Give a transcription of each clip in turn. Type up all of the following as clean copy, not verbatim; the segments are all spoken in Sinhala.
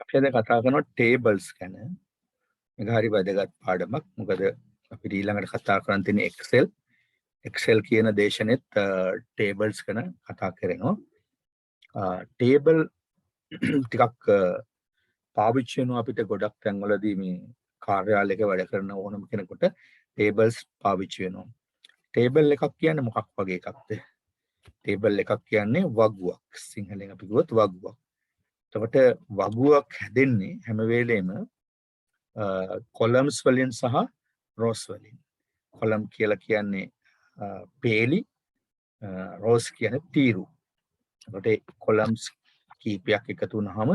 අපි අද කතා කරනවා tables ගැන. මේක හරි වැදගත් පාඩමක්. මොකද අපි ඊළඟට කතා කරන් තියෙන Excel කියන දේශනෙත් tables ගැන කතා කරනවා. table ටිකක් පාවිච්චි වෙනවා අපිට ගොඩක් තැන්වලදී මේ කාර්යාලයක වැඩ කරන ඕනම කෙනෙකුට tables පාවිච්චි වෙනවා. table එකක් කියන්නේ මොකක් වගේ එකක්ද? table එකක් කියන්නේ වගුවක්. සිංහලෙන් අපි කිව්වොත් වගුවක්. එතකොට වගුවක් හැදෙන්නේ හැම වෙලේම columns වලින් සහ rows වලින්. column කියලා කියන්නේ පේලි, rows කියන්නේ තීරු. එතකොට columns කීපයක් එකතු වුනහම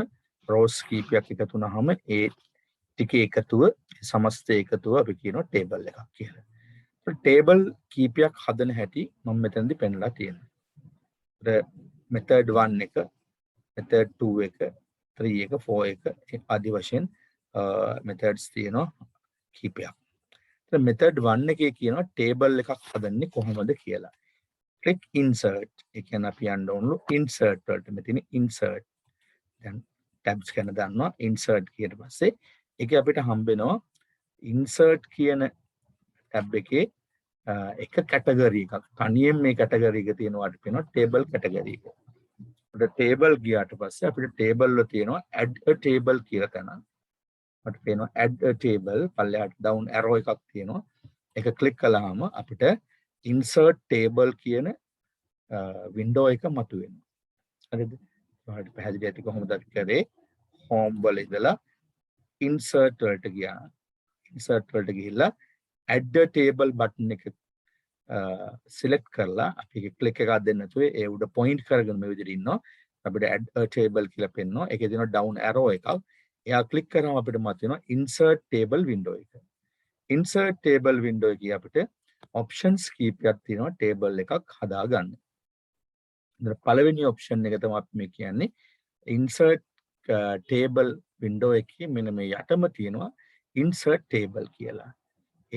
rows කීපයක් එකතු වුනහම ඒ ටිකේ එකතුව සමස්තය එකතුව අපි කියනවා table එකක් කියලා. ඒත් table කීපයක් හදන හැටි මම මෙතනදී පෙන්නලා තියෙනවා. method 1 එක, method 2 එක, 3 එක, 4 එක ආදි වශයෙන් methods තියෙනවා කීපයක්. ඒත් method 1 එකේ කියනවා table එකක් හදන්නේ කොහොමද කියලා. click insert. ඒ කියන්නේ අපි යන්න ඕනලු insert වලට. මෙතන insert. දැන් tabs ගැන දන්නවා. insert කියන පස්සේ ඒකේ අපිට හම්බ වෙනවා insert කියන tab එකේ එක category එකක්. තනියෙන් මේ category එක තියෙනවාට කියනවා table category එක. අපිට table ගියාට පස්සේ අපිට table වල තියෙනවා add a table කියලා තැන. අපිට පේනවා add a table පල්ලෙහාට down arrow එකක් තියෙනවා. ඒක ක්ලික් කළාම අපිට insert table කියන window එක මතුවෙනවා. හරිද? ඔයාලට පැහැදිලි ඇති කොහොමද අපි කරේ? home වල ඉඳලා insert වලට ගියා. insert වලට ගිහිල්ලා add a table button එක select කරලා අපි ඒක click එකක් දෙන්න නැතුව ඒ උඩ point කරගෙන මේ විදිහට ඉන්නවා. අපිට add a table කියලා පෙන්නනවා. ඒකේ තියෙනවා down arrow එකක්. එයා click කරාම අපිට මතුවෙනවා insert table window එක. insert table window එකේ අපිට options කීපයක් තියෙනවා table එකක් හදාගන්න. ඉතින් පළවෙනි option එක තමයි අපි මේ කියන්නේ insert table window එකේ මෙන්න මේ යටම තියෙනවා insert table කියලා.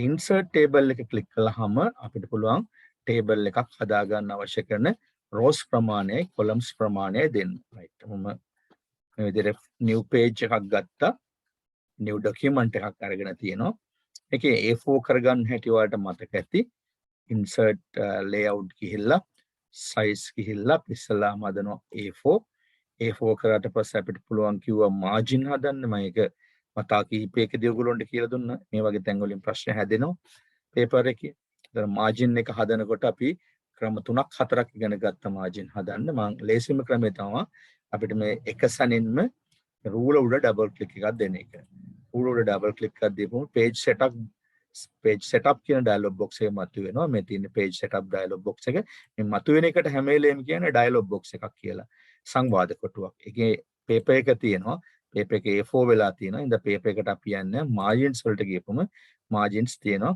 insert table එක click කළාම අපිට පුළුවන් table එකක් හදාගන්න අවශ්‍ය කරන rows ප්‍රමාණයයි columns ප්‍රමාණයයි දෙන්න. right. මම මේ විදිහට new page එකක් ගත්තා. new document එකක් අරගෙන තියෙනවා. ඒකේ A4 කරගන්න හැටි ඔයාලට මතක ඇති. insert layout ගිහිල්ලා size ගිහිල්ලා ඉස්සලා හදනවා A4. A4 කරාට පස්සේ අපිට පුළුවන් කිව්වා margin හදන්න. මම ඒක මතා කීපයකදී ඔයගොල්ලන්ට කියලා දුන්නා. මේ වගේ තැන් වලින් ප්‍රශ්න හැදෙනවා paper එකේ. ඒතර margin එක හදනකොට අපි ක්‍රම 3ක් 4ක් ඉගෙන ගත්ත margin හදන්න. මම ලේසිම ක්‍රමය තමයි අපිට මේ එක සැනින්ම ruler උඩ double click එකක් දෙන එක. ruler උඩ double click එකක් දීපුවම page setup කියන dialog box එක මතුවෙනවා. මේ තියෙන page setup dialog box එක. මේ මතුවෙන එකට හැම වෙලේම කියන්නේ dialog box එකක් කියලා. සංවාද කොටුවක්. ඒකේ paper එක තියෙනවා. paper එක A4 වෙලා තියෙනවා. ඉතින් paper එකට අපි යන්නේ margins වලට ගියපොම margins තියෙනවා.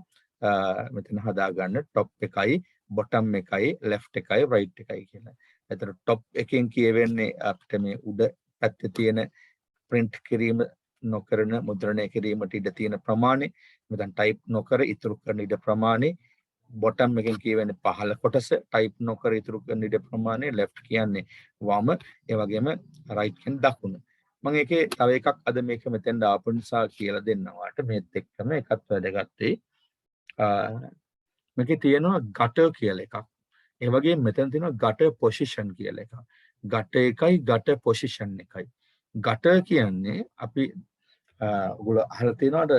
මෙතන හදාගන්න top එකයි bottom එකයි left එකයි right එකයි කියලා. ඒතර top එකෙන් කියවෙන්නේ අපිට මේ උඩ පැත්තේ තියෙන print කිරීම නොකරන මුද්‍රණය කිරීමට ඉඩ තියෙන ප්‍රමාණය, මෙතන type නොකර ඉතුරු කරන ඉඩ ප්‍රමාණය, bottom එකෙන් කියවෙන්නේ පහළ කොටස, type නොකර ඉතුරු කරන ඉඩ ප්‍රමාණය, left කියන්නේ වම, ඒ වගේම right කියන්නේ දකුණ. මම ඒකේ තව එකක් අද මේක මෙතෙන් දාපු නිසා කියලා දෙන්නවාට මේත් එක්කම එකක් වැදගත් වෙයි. මේකේ තියෙනවා gutter කියලා එකක්. ඒ වගේම මෙතන තියෙනවා gutter position කියලා එකක්. gutter එකයි gutter position එකයි. gutter කියන්නේ අපි ඔයගොල්ලෝ අහලා තියෙනවද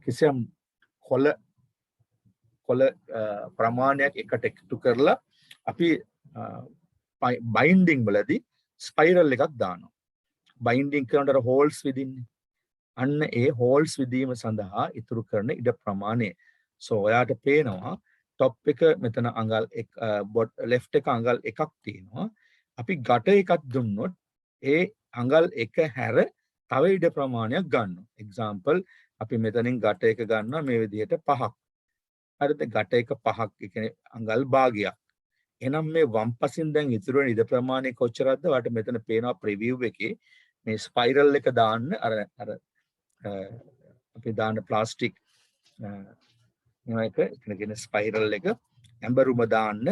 කිසියම් කොළ ප්‍රමාණයක් එකට එකතු කරලා අපි බයින්ඩින් වලදී ස්පයිරල් එකක් දානවා. බයින්ඩින් කරනකොට හෝල්ස් විදින්නේ. අන්න ඒ හෝල්ස් විදීම සඳහා ඉතුරු කරන ඉඩ ප්‍රමාණය. සෝ ඔයාට පේනවා টොප් එක මෙතන අඟල් ලෙෆ්ට් එක අඟල් එකක් තියෙනවා. අපි gutter එකක් දුන්නොත් ඒ අඟල් එක හැර තව ඉඩ ප්‍රමාණයක් ගන්නවා. එක්සැම්පල් අපි මෙතනින් gutter එක ගන්නවා මේ විදිහට 5ක්. හරිද? gutter එක 5ක් ඒ කියන්නේ අඟල් භාගයක්. එහෙනම් මේ වම් පසින් දැන් ඉතුරු වෙන ඉඩ ප්‍රමාණය කොච්චරද? ඔයාලට මෙතන පේනවා ප්‍රිවිව් එකේ මේ ස්පයිරල් එක දාන්න අර අපි දාන්න ප්ලාස්ටික් මේක කියන ස්පයිරල් එක ඇඹරුම දාන්න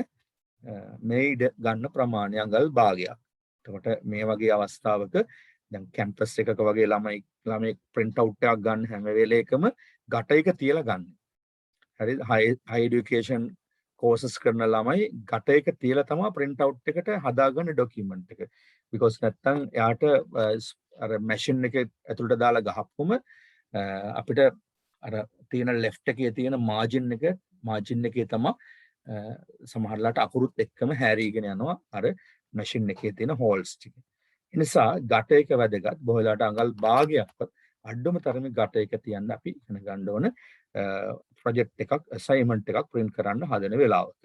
මේ ඉඩ ගන්න ප්‍රමාණය අඟල් භාගයක්. එතකොට මේ වගේ අවස්ථාවක දැන් කැම්පස් එකක වගේ ළමයි print out එකක් ගන්න හැම වෙලේකම ගට එක තියලා ගන්න. හරිද? high education courses කරන ළමයි ගට එක තියලා තමයි print out එකට හදාගන්න document එක. because නැත්තම් එයාට අර machine එකේ ඇතුළට දාලා ගහපුවම අපිට අර තියෙන left එකේ තියෙන margin එකේ තමයි සමහරලාට අකුරුත් එක්කම හැරීගෙන යනවා අර machine එකේ තියෙන holes ටික. ඒ නිසා ගට එක වැදගත්. බොහෝ වෙලාවට අඟල් භාගයක්වත් අඩුම තරමේ ගට එක තියන්න අපි ඉගෙන ගන්න ඕන ප්‍රොජෙක්ට් එකක් assignment එකක් print කරන්න හදන වෙලාවක.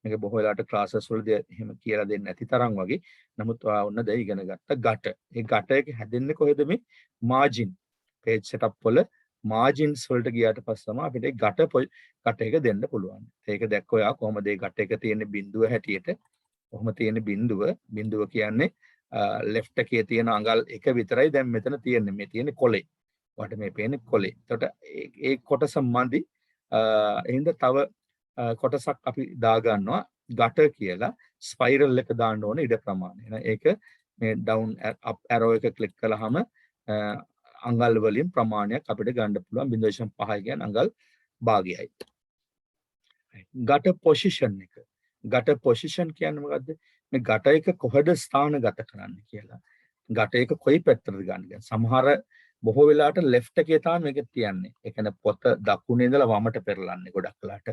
මේක බොහෝ වෙලාවට classes වලදී එහෙම කියලා දෙන්නේ නැති තරම් වගේ. නමුත් ඔයා ඔන්න දැන් ඉගෙන ගත්ත ගට. ඒ ගට එක හැදෙන්නේ කොහෙද මේ margin page setup වල margins වලට ගියාට පස්සේ තමයි අපිට ගට එක දෙන්න පුළුවන්. ඒක දැක්ක ඔයා කොහොමද මේ ගට එක තියෙන බිඳුව හැටියට කොහොම තියෙන බිඳුව කියන්නේ left එකේ තියෙන අඟල් එක විතරයි දැන් මෙතන තියෙන්නේ. මේ තියෙන්නේ කොලේ. ඔයාලට මේ පේන්නේ කොලේ. එතකොට ඒ කොටස මදි. එහෙනම් තව කොටසක් අපි දා ගන්නවා ගට කියලා ස්පයිරල් එක දාන්න ඕන ඉඩ ප්‍රමාණය. ඒක මේ down up arrow එක ක්ලික් කළාම අඟල් වලින් ප්‍රමාණයක් අපිට ගන්න පුළුවන් 0.5 කියන්නේ අඟල් භාගයයි. ගට පොසිෂන් එක. ගට පොසිෂන් කියන්නේ මොකද්ද? මේ ගට එක කොහෙද ස්ථානගත කරන්න කියලා. ගට එක කොයි පැත්තටද ගන්න. සමහර බොහෝ වෙලාවට left එකේ තමයි මේක තියන්නේ. ඒ කියන්නේ පොත දකුණේ ඉඳලා වමට පෙරලන්නේ ගොඩක් වෙලාවට.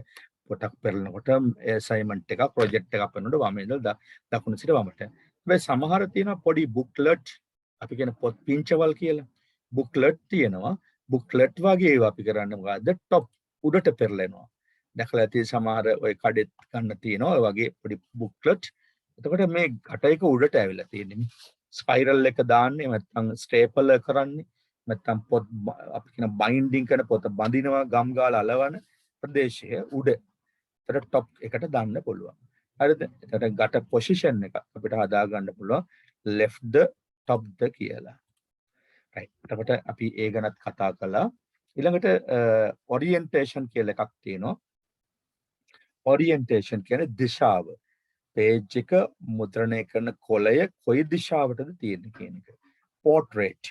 පොතක් පෙරලනකොට assignment එකක් project එකක් කරනකොට වමේ ඉඳලා දකුණ සිට වමට. හැබැයි සමහර තියෙනවා පොඩි booklet අපි කියන පොත් පිංචවල් කියලා. booklet තියෙනවා. booklet වගේ ඒවා අපි කරන්නේ මොකද්ද? top උඩට පෙරලෙනවා. දැකලා ඇති සමහර ඔය කඩෙත් ගන්න තියෙනවා ඔය වගේ පොඩි booklet. එතකොට මේ ගට එක උඩට ඇවිල්ලා තියෙන්නේ. ස්පයිරල් එක දාන්නේ නැත්නම් ස්ටේපල් කරන්නේ නැත්නම් පොත් අපි කියන බයින්ඩින් කරන පොත බඳිනවා ගම් ගාලා අලවන ප්‍රදේශය උඩ. ඒතර টොප් එකට දාන්න පුළුවන්. හරිද? එතකොට ගට පොසිෂන් එක අපිට හදා ගන්න පුළුවන් left ද top ද කියලා. right. එතකොට අපි ඒ ගැනත් කතා කළා. ඊළඟට orientation කියලා එකක් තියෙනවා. orientation කියන්නේ දිශාව. page එක මුද්‍රණය කරන කොළය කොයි දිශාවටද තියෙන්නේ කියන එක. portrait.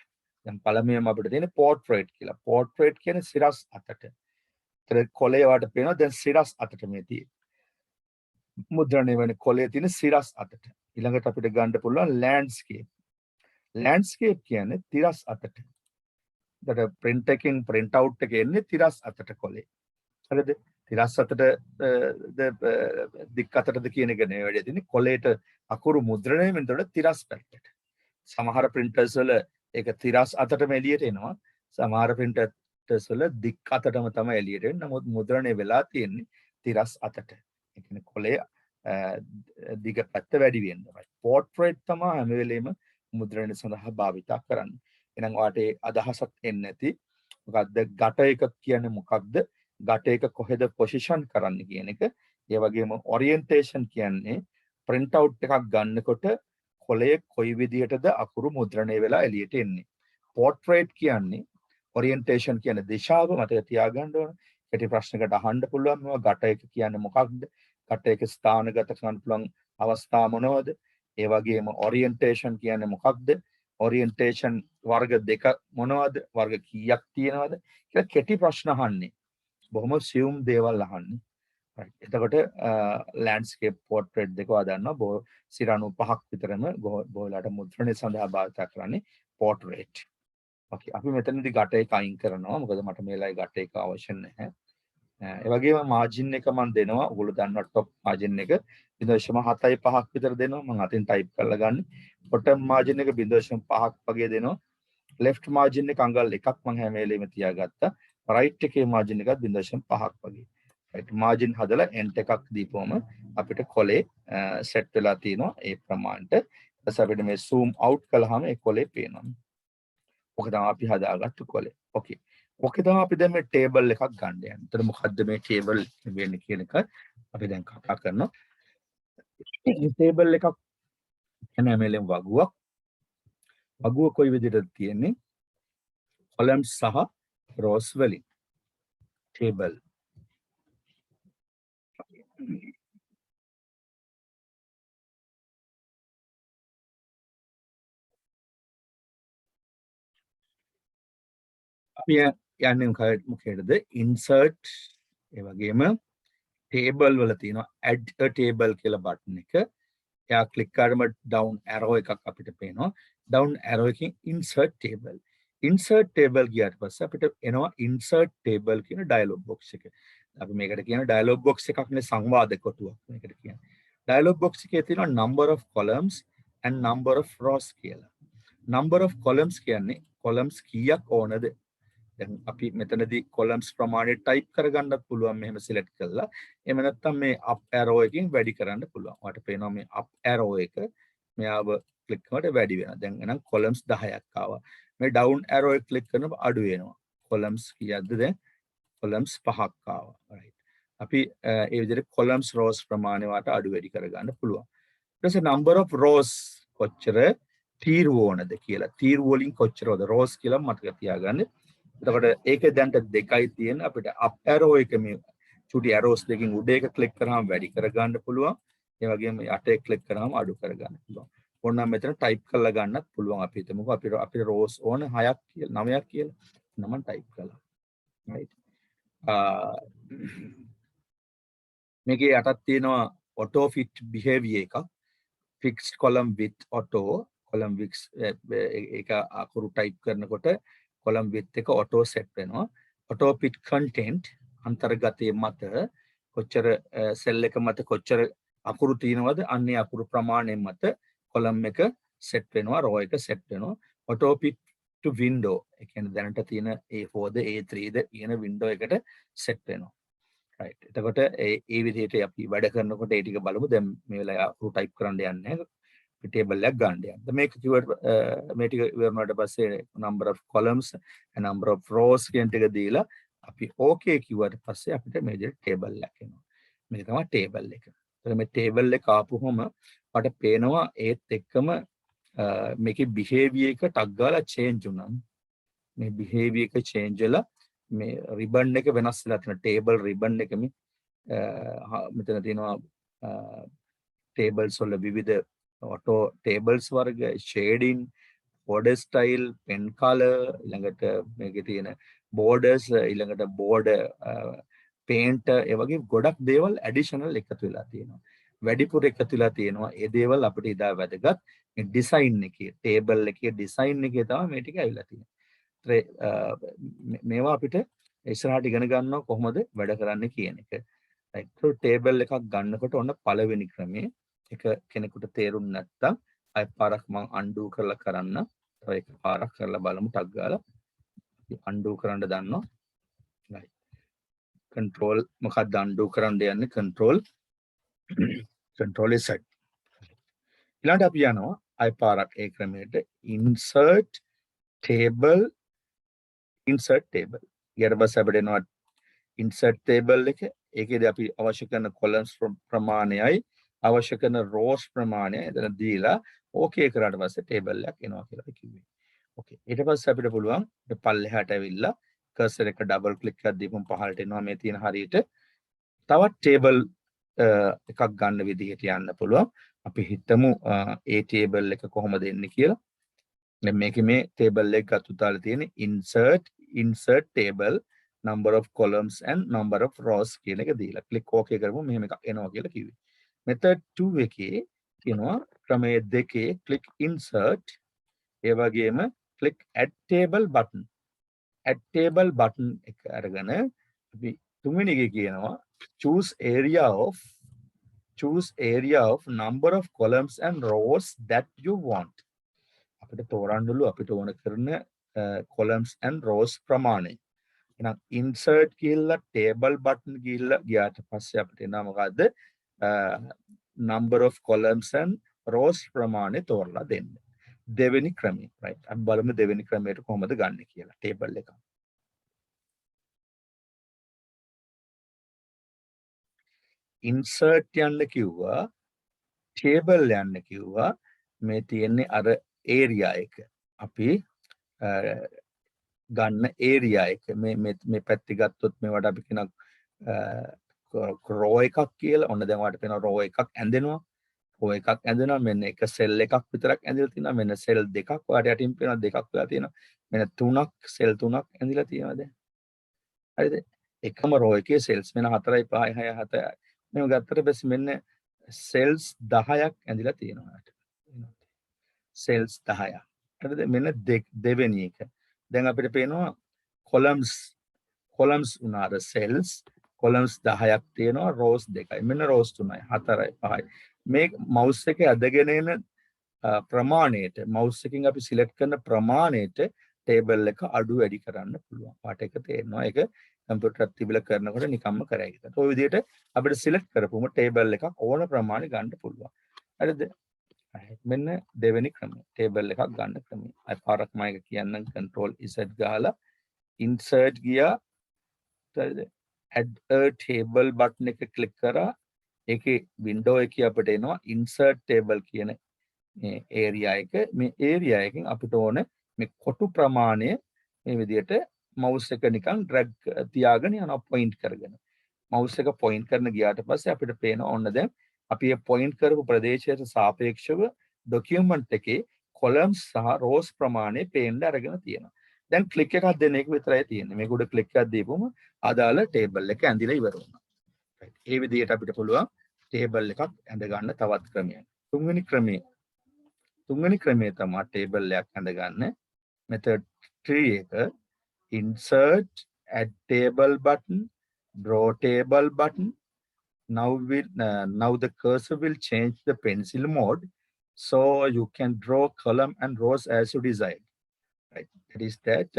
දැන් පළමුවෙන්ම අපිට තියෙන්නේ portrait කියලා. portrait කියන්නේ සිරස් අතට. ඒතර කොළය වට පේනවා දැන් සිරස් අතට මේ තියෙන්නේ. මුද්‍රණය වෙන කොළයේ තියෙන සිරස් අතට. ඊළඟට අපිට ගන්න පුළුවන් landscape. landscape කියන්නේ තිරස් අතට. ඒතර print එකකින් print out එක එන්නේ තිරස් අතට කොළේ. හරිද? තිරස් අතට දික් අතටද කියන එක නෙවෙයි වැඩි තියෙන්නේ කොළේට අකුරු මුද්‍රණය වෙනකොට තිරස් පැත්තට. සමහර printers වල ඒක තිරස් අතටම එළියට එනවා. සමහර printers වල දික් අතටම තමයි එළියට එන්නේ. නමුත් මුද්‍රණය වෙලා තියෙන්නේ තිරස් අතට. ඒ කියන්නේ කොළේ දිග පැත්ත වැඩි වෙනවා. portrait තමයි හැම වෙලෙම මුද්‍රණය සඳහා භාවිත කරන්නේ. එහෙනම් ඔයාලට අදහසක් එන්නේ නැති මොකද්ද ගට එක කියන්නේ මොකක්ද? ගට එක කොහෙද පොසිෂන් කරන්න කියන එක. ඒ වගේම orientation කියන්නේ print out එකක් ගන්නකොට කොළයේ කොයි විදිහටද අකුරු මුද්‍රණය වෙලා එළියට එන්නේ. portrait කියන්නේ orientation කියන්නේ දිශාව මතක තියාගන්න ඕන. ඒටි ප්‍රශ්නකට අහන්න පුළුවන් මේවා ගට එක කියන්නේ මොකක්ද? ගට එක ස්ථානගත කරන්න පුළුවන් අවස්ථා මොනවද? ඒ වගේම orientation කියන්නේ මොකක්ද? orientation වර්ග දෙක මොනවද? වර්ග කීයක් තියෙනවද? කියලා කෙටි ප්‍රශ්න අහන්නේ. බොහොම සියුම් දේවල් අහන්නේ. එතකොට landscape portrait දෙක වදන්නවා. සිරණු 5ක් විතරම බොහෝලාට මුද්‍රණය සඳහා භාවිත කරන්නේ portrait. okay අපි මෙතනදී ගට එක අයින් කරනවා. මොකද මට මේ වෙලාවේ ගට එක අවශ්‍ය නැහැ. ඒ වගේම margin එක මම දෙනවා. ඔයගොල්ලෝ දන්නවා top margin එක 0.75ක් විතර දෙනවා. මම අතින් type කරලා ගන්න. bottom margin එක 0.5ක් වගේ දෙනවා. left margin එක අඟල් එකක් මම හැම වෙලෙම තියාගත්තා. right එකේ margin එකත් 0.5ක් වගේ. right margin හදලා end එකක් දීපුවම අපිට කොලේ set වෙලා තියෙනවා ඒ ප්‍රමාණයට. ඊට පස්සේ අපිට මේ zoom out කළාම ඒ කොලේ පේනවා. ඔක තමයි අපි හදාගත්තු කොලේ. okay. ඔකේ තමයි අපි දැන් මේ table එකක් ගන්න යන්නේ. එතන මොකද්ද මේ table වෙන්නේ කියන එක අපි දැන් කතා කරනවා. මේ table එකක් කියන්නේ හැමලෙම වගුවක්. වගුව කොයි විදිහටද තියෙන්නේ? columns සහ rows වලින්. table. අපි යන්නේ මොකේද insert ඒ වගේම table වල තියෙනවා add a table කියලා බටන් එක. එයා ක්ලික් කරාම down arrow එකක් අපිට පේනවා. down arrow එකකින් insert table. insert table ගියාට පස්සේ අපිට එනවා insert table කියන dialog box එක. අපි මේකට කියන dialog box එකක් නේ සංවාද කොටුවක් මේකට කියන්නේ. dialog box එකේ තියෙනවා number of columns and number of rows කියලා. number of columns කියන්නේ columns කීයක් ඕනද? දැන් අපි මෙතනදී columns ප්‍රමාණය type කරගන්නත් පුළුවන් මෙහෙම select කරලා. එහෙම නැත්නම් මේ up arrow එකකින් වැඩි කරන්න පුළුවන්. ඔයාලට පේනවා මේ up arrow එක මෙයාව click කරනකොට වැඩි වෙනවා. දැන් එහෙනම් columns 10ක් ආවා. මේ down arrow එක click කරනකොට අඩු වෙනවා. columns කීයක්ද දැන්? columns 5ක් ආවා. right. අපි ඒ විදිහට columns rows ප්‍රමාණය වාට අඩු වැඩි කරගන්න පුළුවන්. ඊට පස්සේ number of rows කොච්චර තීරු ඕනද කියලා. තීරු වලින් කොච්චරද rows කියලා මතක තියාගන්න. එතකොට ඒකේ දැන්ට දෙකයි තියෙන අපිට up arrow එක මේ චුටි arrows දෙකකින් උඩ එක ක්ලික් කරාම වැඩි කරගන්න පුළුවන්. ඒ වගේම යටේ ක්ලික් කරාම අඩු කරගන්න පුළුවන්. ඕනනම් මෙතන type කරලා ගන්නත් පුළුවන්. අපි හිතමුකෝ අපිට rows ඕන 6ක් කියලා 9ක් කියලා. නම type කළා. right. මේකේ යටත් තියෙනවා auto fit behavior එකක්. fixed column width auto column width ඒක අකුරු type කරනකොට column width එක auto set වෙනවා. auto fit content අන්තර්ගතයේ මත කොච්චර cell එක මත කොච්චර අකුරු තියෙනවද අන්නේ අකුරු ප්‍රමාණය මත column එක set වෙනවා, row එක set වෙනවා. auto fit to window ඒ කියන්නේ දැනට තියෙන A4ද A3ද කියන window එකට set වෙනවා. right. එතකොට ඒ විදිහට අපි වැඩ කරනකොට ඒ ටික බලමු. දැන් මේ වෙලාවේ අකුරු type කරන්න යන්නේ නැහැ. table එකක් ගන්න යන්න. මේක කිව්වට මේ ටික ඉවරනට පස්සේ number of columns and number of rows කියන ටික දීලා අපි okay කිව්වට පස්සේ අපිට මේ විදිහට table එකක් එනවා. මේක තමයි table එක. එතකොට මේ table එක ආපුවම අපට පේනවා ඒත් එක්කම මේකේ behavior එක ටක් ගාලා change වුණා. මේ behavior එක change වෙලා මේ ribbon එක වෙනස් වෙලා තියෙනවා. table ribbon එක මෙතන තියෙනවා tables වල විවිධ auto tables වර්ග, shading, border style, pen color, ඊළඟට මේකේ තියෙන borders, ඊළඟට border paint ඒ වගේ ගොඩක් දේවල් additional එකතු වෙලා තියෙනවා. වැඩිපුර එකතු වෙලා තියෙනවා. ඒ දේවල් අපිට ඉදා වැදගත්. මේ design එකේ table එකේ design එකේ තමයි මේ ටික ඇවිල්ලා තියෙන්නේ. මේවා අපිට ඉස්සරහට ඉගෙන ගන්නවා කොහොමද වැඩ කරන්නේ කියන එක. right. so table එකක් ගන්නකොට ඔන්න පළවෙනි ක්‍රමය එක කෙනෙකුට තේරුම් නැත්තම් අය පාරක් මම undo කරලා කරන්න. තව එක පාරක් කරලා බලමු ටක් ගාලා. undo කරන්න දන්නවා. right. control මොකක්ද undo කරන්න යන්නේ control Z. ඊළඟට අපි යනවා අය පාරක් ඒ ක්‍රමයට insert table. ඊට පස්සේ අපිට එනවා insert table එක. ඒකේදී අපි අවශ්‍ය කරන columns ප්‍රමාණයයි අවශ්‍ය කරන rows ප්‍රමාණය එතන දීලා okay කරාට පස්සේ table එකක් එනවා කියලා කිව්වේ. okay. ඊට පස්සේ අපිට පුළුවන් පල්ලෙහාට ඇවිල්ලා cursor එක double click එකක් දීපුවම පහළට එනවා මේ තියෙන හරියට. තවත් table එකක් ගන්න විදිහට යන්න පුළුවන්. අපි හිතමු ඒ table එක කොහොමද එන්නේ කියලා. දැන් මේකේ මේ table එක ගත්ත උතාලේ තියෙන insert table number of columns and number of rows කියන එක දීලා click okay කරමු මෙහෙම එකක් එනවා කියලා කිව්වේ. method 2 එකේ කියනවා ක්‍රමයේ දෙකේ click insert ඒ වගේම click add table button. add table button එක අරගෙන අපි තුන්වෙනි එකේ කියනවා choose area of number of columns and rows that you want. අපිට තෝරන්නලු අපිට ඕන කරන columns and rows ප්‍රමාණය. එහෙනම් insert කියලා table button ගියාට පස්සේ අපිට එනවා මොකද්ද? number of columns and rows ප්‍රමාණය තෝරලා දෙන්න. දෙවෙනි ක්‍රමය. right. අපි බලමු දෙවෙනි ක්‍රමයට කොහොමද ගන්න කියලා table එක. insert යන්න කිව්වා, table යන්න කිව්වා. මේ තියෙන්නේ අර area එක. අපි ගන්න area එක. මේ පැත්තේ ගත්තොත් මේවට අපි කියන row එකක් කියලා. ඔන්න දැන් ඔයාලට පේනවා row එකක් ඇඳෙනවා. row එකක් ඇඳෙනවා මෙන්න එක cell එකක් විතරක් ඇඳලා තියෙනවා මෙන්න cell දෙකක් ඔයාලට යටින් පේනවා දෙකක් වෙලා තියෙනවා මෙන්න තුනක් cell තුනක් ඇඳලා තියෙනවා දැන් හරිද එකම row එකේ cells මෙන්න 4යි 5යි 6යි 7යි මේව ගත්තට පස්සේ මෙන්න cells 10ක් ඇඳලා තියෙනවා cells 10ක් හරිද මෙන්න දෙවෙනි එක දැන් අපිට පේනවා columns උනාර cells columns 10ක් තියෙනවා rows දෙකයි මෙන්න rows 3යි 4යි 5යි මේ mouse එකේ අදගෙන එන ප්‍රමාණයට mouse එකකින් අපි select කරන ප්‍රමාණයට table එක අඩු වැඩි කරන්න පුළුවන්. පාට එක තේරෙනවා. ඒක කම්පියුටර් එකත් තිබිලා කරනකොට නිකම්ම කරයි. ඒකට ඔය විදිහට අපිට select කරපුවම table එකක් ඕන ප්‍රමාණය ගන්න පුළුවන්. හරිද? මෙන්න දෙවෙනි ක්‍රමය. table එකක් ගන්න ක්‍රමය. අය පාරක් මම එක කියන්නම් control z ගහලා insert ගියා. හරිද? add a table button එක click කරා. ඒකේ window එකේ අපිට එනවා insert table කියන මේ area එක. මේ area එකෙන් අපිට ඕන මේ කොටු ප්‍රමාණය මේ විදිහට mouse එක නිකන් drag තියාගෙන යනවා point කරගෙන. mouse එක point කරන ගියාට පස්සේ අපිට පේන ඕන දැන් අපි මේ point කරපු ප්‍රදේශයට සාපේක්ෂව document එකේ columns සහ rows ප්‍රමාණය පේන්න අරගෙන තියෙනවා. දැන් click එකක් දෙන එක විතරයි තියෙන්නේ. මේක උඩ click එකක් දීපුවම අදාළ table එක ඇඳිලා ඉවර වුණා. right. ඒ විදිහට අපිට පුළුවන් table එකක් ඇඳ ගන්න තවත් ක්‍රමයක්. තුන්වෙනි ක්‍රමය තමයි table එකක් ඇඳ ගන්න method 3 එක insert add table button draw table button now the cursor will change the pencil mode so you can draw column and rows as you desire right that is that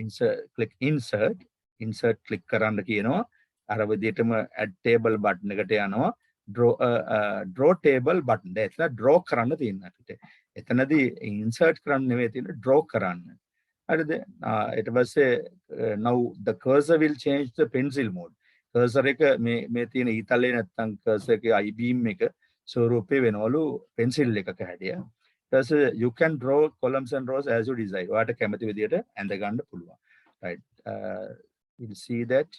insert click කරන්න කියනවා අර විදිහටම add table button එකට යනවා draw table button එතන draw කරන්න තියෙනවා අපිට එතනදී insert කරන්න නෙවෙයි තියෙන්නේ draw කරන්න හරිද ඊට පස්සේ now the cursor will change the pencil mode cursor එක මේ තියෙන ඊතලේ නැත්තම් cursor එකේ I beam එක ස්වරූපේ වෙනවලු pencil එකක හැඩය ඊට පස්සේ you can draw columns and rows as you desire ඔයාලට කැමති විදිහට ඇඳ ගන්න පුළුවන් right we'll see that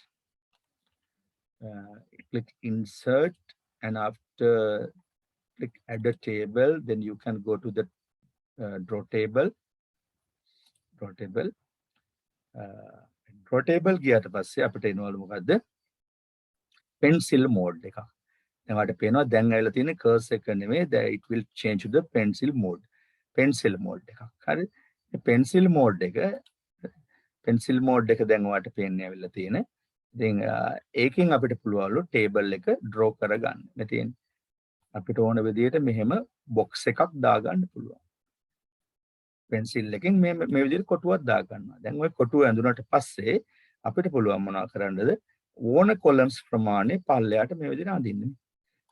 click insert and after click add a table then you can go to the draw table ගියාට පස්සේ අපිට එනවලු මොකද්ද pencil mode එක. දැන් ඔයාලට පේනවා දැන් ඇවිල්ලා තියෙන cursor එක නෙමෙයි it will change to the pencil mode එකක්. හරි. මේ pencil mode එක දැන් ඔයාලට පේන්නේ ඇවිල්ලා තියෙන. ඉතින් ඒකෙන් අපිට පුළුවන්ලු table එක draw කරගන්න. මෙතෙන් අපිට ඕන විදිහට මෙහෙම box එකක් දාගන්න පුළුවන්. pencil එකෙන් මේ විදිහට කොටුවක් දාගන්නවා. දැන් ওই කොටුව ඇඳුනට පස්සේ අපිට පුළුවන් මොනවා කරන්නද? ඕන columns ප්‍රමාණය පල්ලයට මේ විදිහට අඳින්න.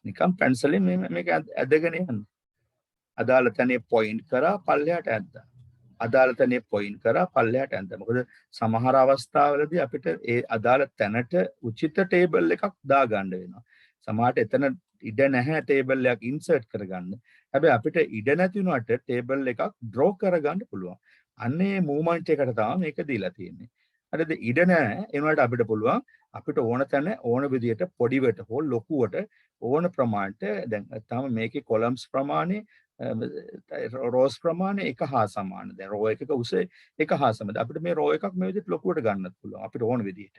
නිකම් pencil එකෙන් මේක ඇදගෙන යන්න. අදාළ තැනේ point කරා පල්ලයට ඇද්දා. අදාළ තැනේ point කරා පල්ලයට ඇද්දා. මොකද සමහර අවස්ථාවලදී අපිට ඒ අදාළ තැනට උචිත table එකක් දාගන්න වෙනවා. සමහරට එතන ඉඩ නැහැ table එකක් insert කරගන්න. හැබැයි අපිට ඉඩ නැති වුණාට table එකක් draw කරගන්න පුළුවන්. අන්නේ movement එකට තමයි මේක දීලා තියෙන්නේ. හරිද? ඉඩ නැහැ. ඒ වුණාට අපිට පුළුවන් අපිට ඕන තැන ඕන විදියට පොඩිවට හෝ ලොකුවට ඕන ප්‍රමාණයට දැන් තමයි මේකේ columns ප්‍රමාණය rows ප්‍රමාණය එක හා සමාන. දැන් row එකක උස එක හා සමානද. අපිට මේ row එකක් මේ විදිහට ලොකුවට ගන්නත් පුළුවන්. අපිට ඕන විදියට.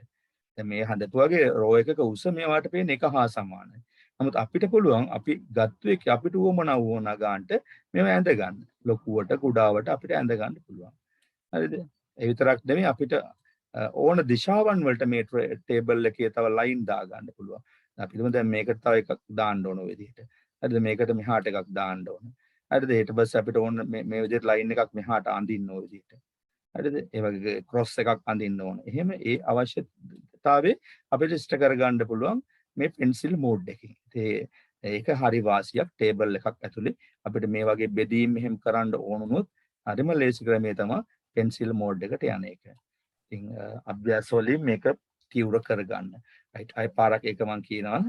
දැන් මේ හඳතුවගේ row එකක උස මේවට පේන්නේ එක හා සමානයි. නමුත් අපිට පුළුවන් අපි ගත්තු එක අපිට උවමනා වුණා ගන්නට මේව ඇඳ ගන්න. ලොකුවට කුඩාවට අපිට ඇඳ ගන්න පුළුවන්. හරිද? ඒ විතරක් නෙමෙයි අපිට ඕන දිශාවන් වලට මේ table එකේ තව line දා ගන්න පුළුවන්. අපි හිතමු දැන් මේකට තව එකක් දාන්න ඕන විදිහට. හරිද? මේකට මෙහාට එකක් දාන්න ඕන. හරිද? ඊට පස්සේ අපිට ඕන මේ විදිහට line එකක් මෙහාට අඳින්න ඕන විදිහට. හරිද? ඒ වගේ cross එකක් අඳින්න ඕන. එහෙම ඒ අවශ්‍යතාවයේ අපිට ඉෂ්ට කරගන්න පුළුවන් මේ pencil mode එකකින්. ඒක හරි වාසියක් table එකක් ඇතුලේ අපිට මේ වගේ බෙදීම් මෙහෙම කරන්න ඕන වුණොත් හරිම ලේසි ක්‍රමය තමයි pencil mode එකට යන එක. ඉතින් අභ්‍යාස වලින් මේක තීව්‍ර කරගන්න. right අය පාරක් එක මම කියනවා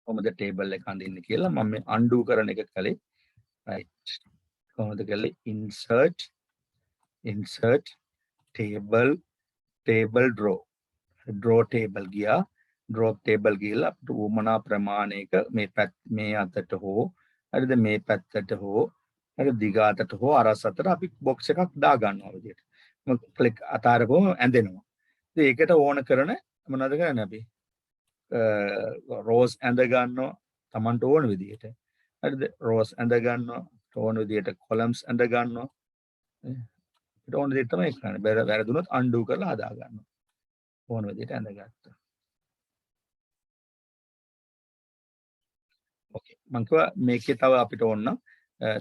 කොහොමද table එක අඳින්න කියලා මම මේ undo කරන එක කලේ right කොහොමද කලේ insert table draw table ගියා drop table ගිහලා අපිට උමනා ප්‍රමාණයක මේ අතට හෝ හරිද මේ පැත්තට හෝ හරි දිගාතට හෝ අරස් අතට අපි box එකක් දා ගන්නවා විදියට. මම ක්ලික් අතාරපුවම ඇඳෙනවා. ඉතින් ඒකට ඕන කරන මොනවද කරන්නේ අපි? rows ඇඳ ගන්නවා Tamanට ඕන විදියට. හරිද? rows ඇඳ ගන්නවා ඕන විදියට columns ඇඳ ගන්නවා. ඒකට ඕන විදියට තමයි කරන්නේ. වැරදුනොත් undo කරලා හදා ගන්නවා. ඕන විදියට ඇඳගත්තා. ඕකේ. මම කිව්වා මේකේ තව අපිට ඕන නම්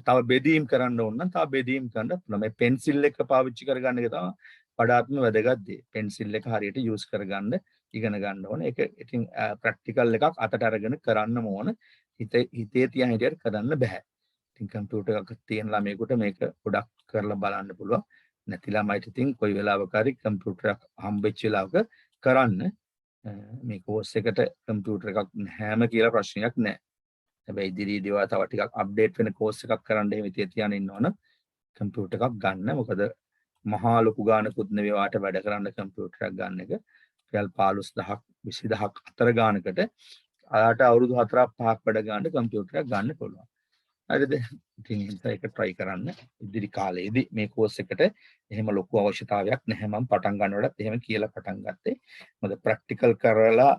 තව බෙදීම් කරන්න ඕන නම් තව බෙදීම් කරන්න පුළුවන්. මේ පෙන්සිල් එක පාවිච්චි කරගන්න එක තමයි වඩාත්ම වැදගත් දේ. පෙන්සිල් එක හරියට යූස් කරගන්න ඉගෙන ගන්න ඕන. ඒක ඉතින් ප්‍රැක්ටිකල් එකක් අතට අරගෙන කරන්නම ඕන. හිතේ තියන් හිටියට කරන්න බෑ. ඉතින් කම්පියුටර් එකක් තියෙන ළමයෙකුට මේක ගොඩක් කරලා බලන්න පුළුවන්. නැති ළමයිට ඉතින් කොයි වෙලාවක හරි කම්පියුටර් එකක් හම්බෙච්ච වෙලාවක කරන්න මේ කෝස් එකට කම්පියුටර් එකක් නැහැම කියලා ප්‍රශ්නයක් නැහැ. හැබැයි ඉදිරියේදී ඔයා තව ටිකක් අප්ඩේට් වෙන කෝස් එකක් කරන්න එහෙම ඉතින් තියාගෙන ඉන්නවනම් කම්පියුටර් එකක් ගන්න. මොකද මහා ලොකු ගානකුත් නෙවෙයි ඔයාට වැඩ කරන්න කම්පියුටර් එකක් ගන්න එක. රියල් 15000ක් 20000ක් අතර ගානකට ඔයාට අවුරුදු 4ක් 5ක් වැඩ ගන්න කම්පියුටර් එකක් ගන්න පුළුවන්. හරිද? ඉතින් ඒක try කරන්න. ඉදිරි කාලේදී මේ කෝස් එකට එහෙම ලොකු අවශ්‍යතාවයක් නැහැ. මම පටන් ගන්නකොටත් එහෙම කියලා පටන් ගත්තේ. මොකද ප්‍රැක්ටිකල් කරලා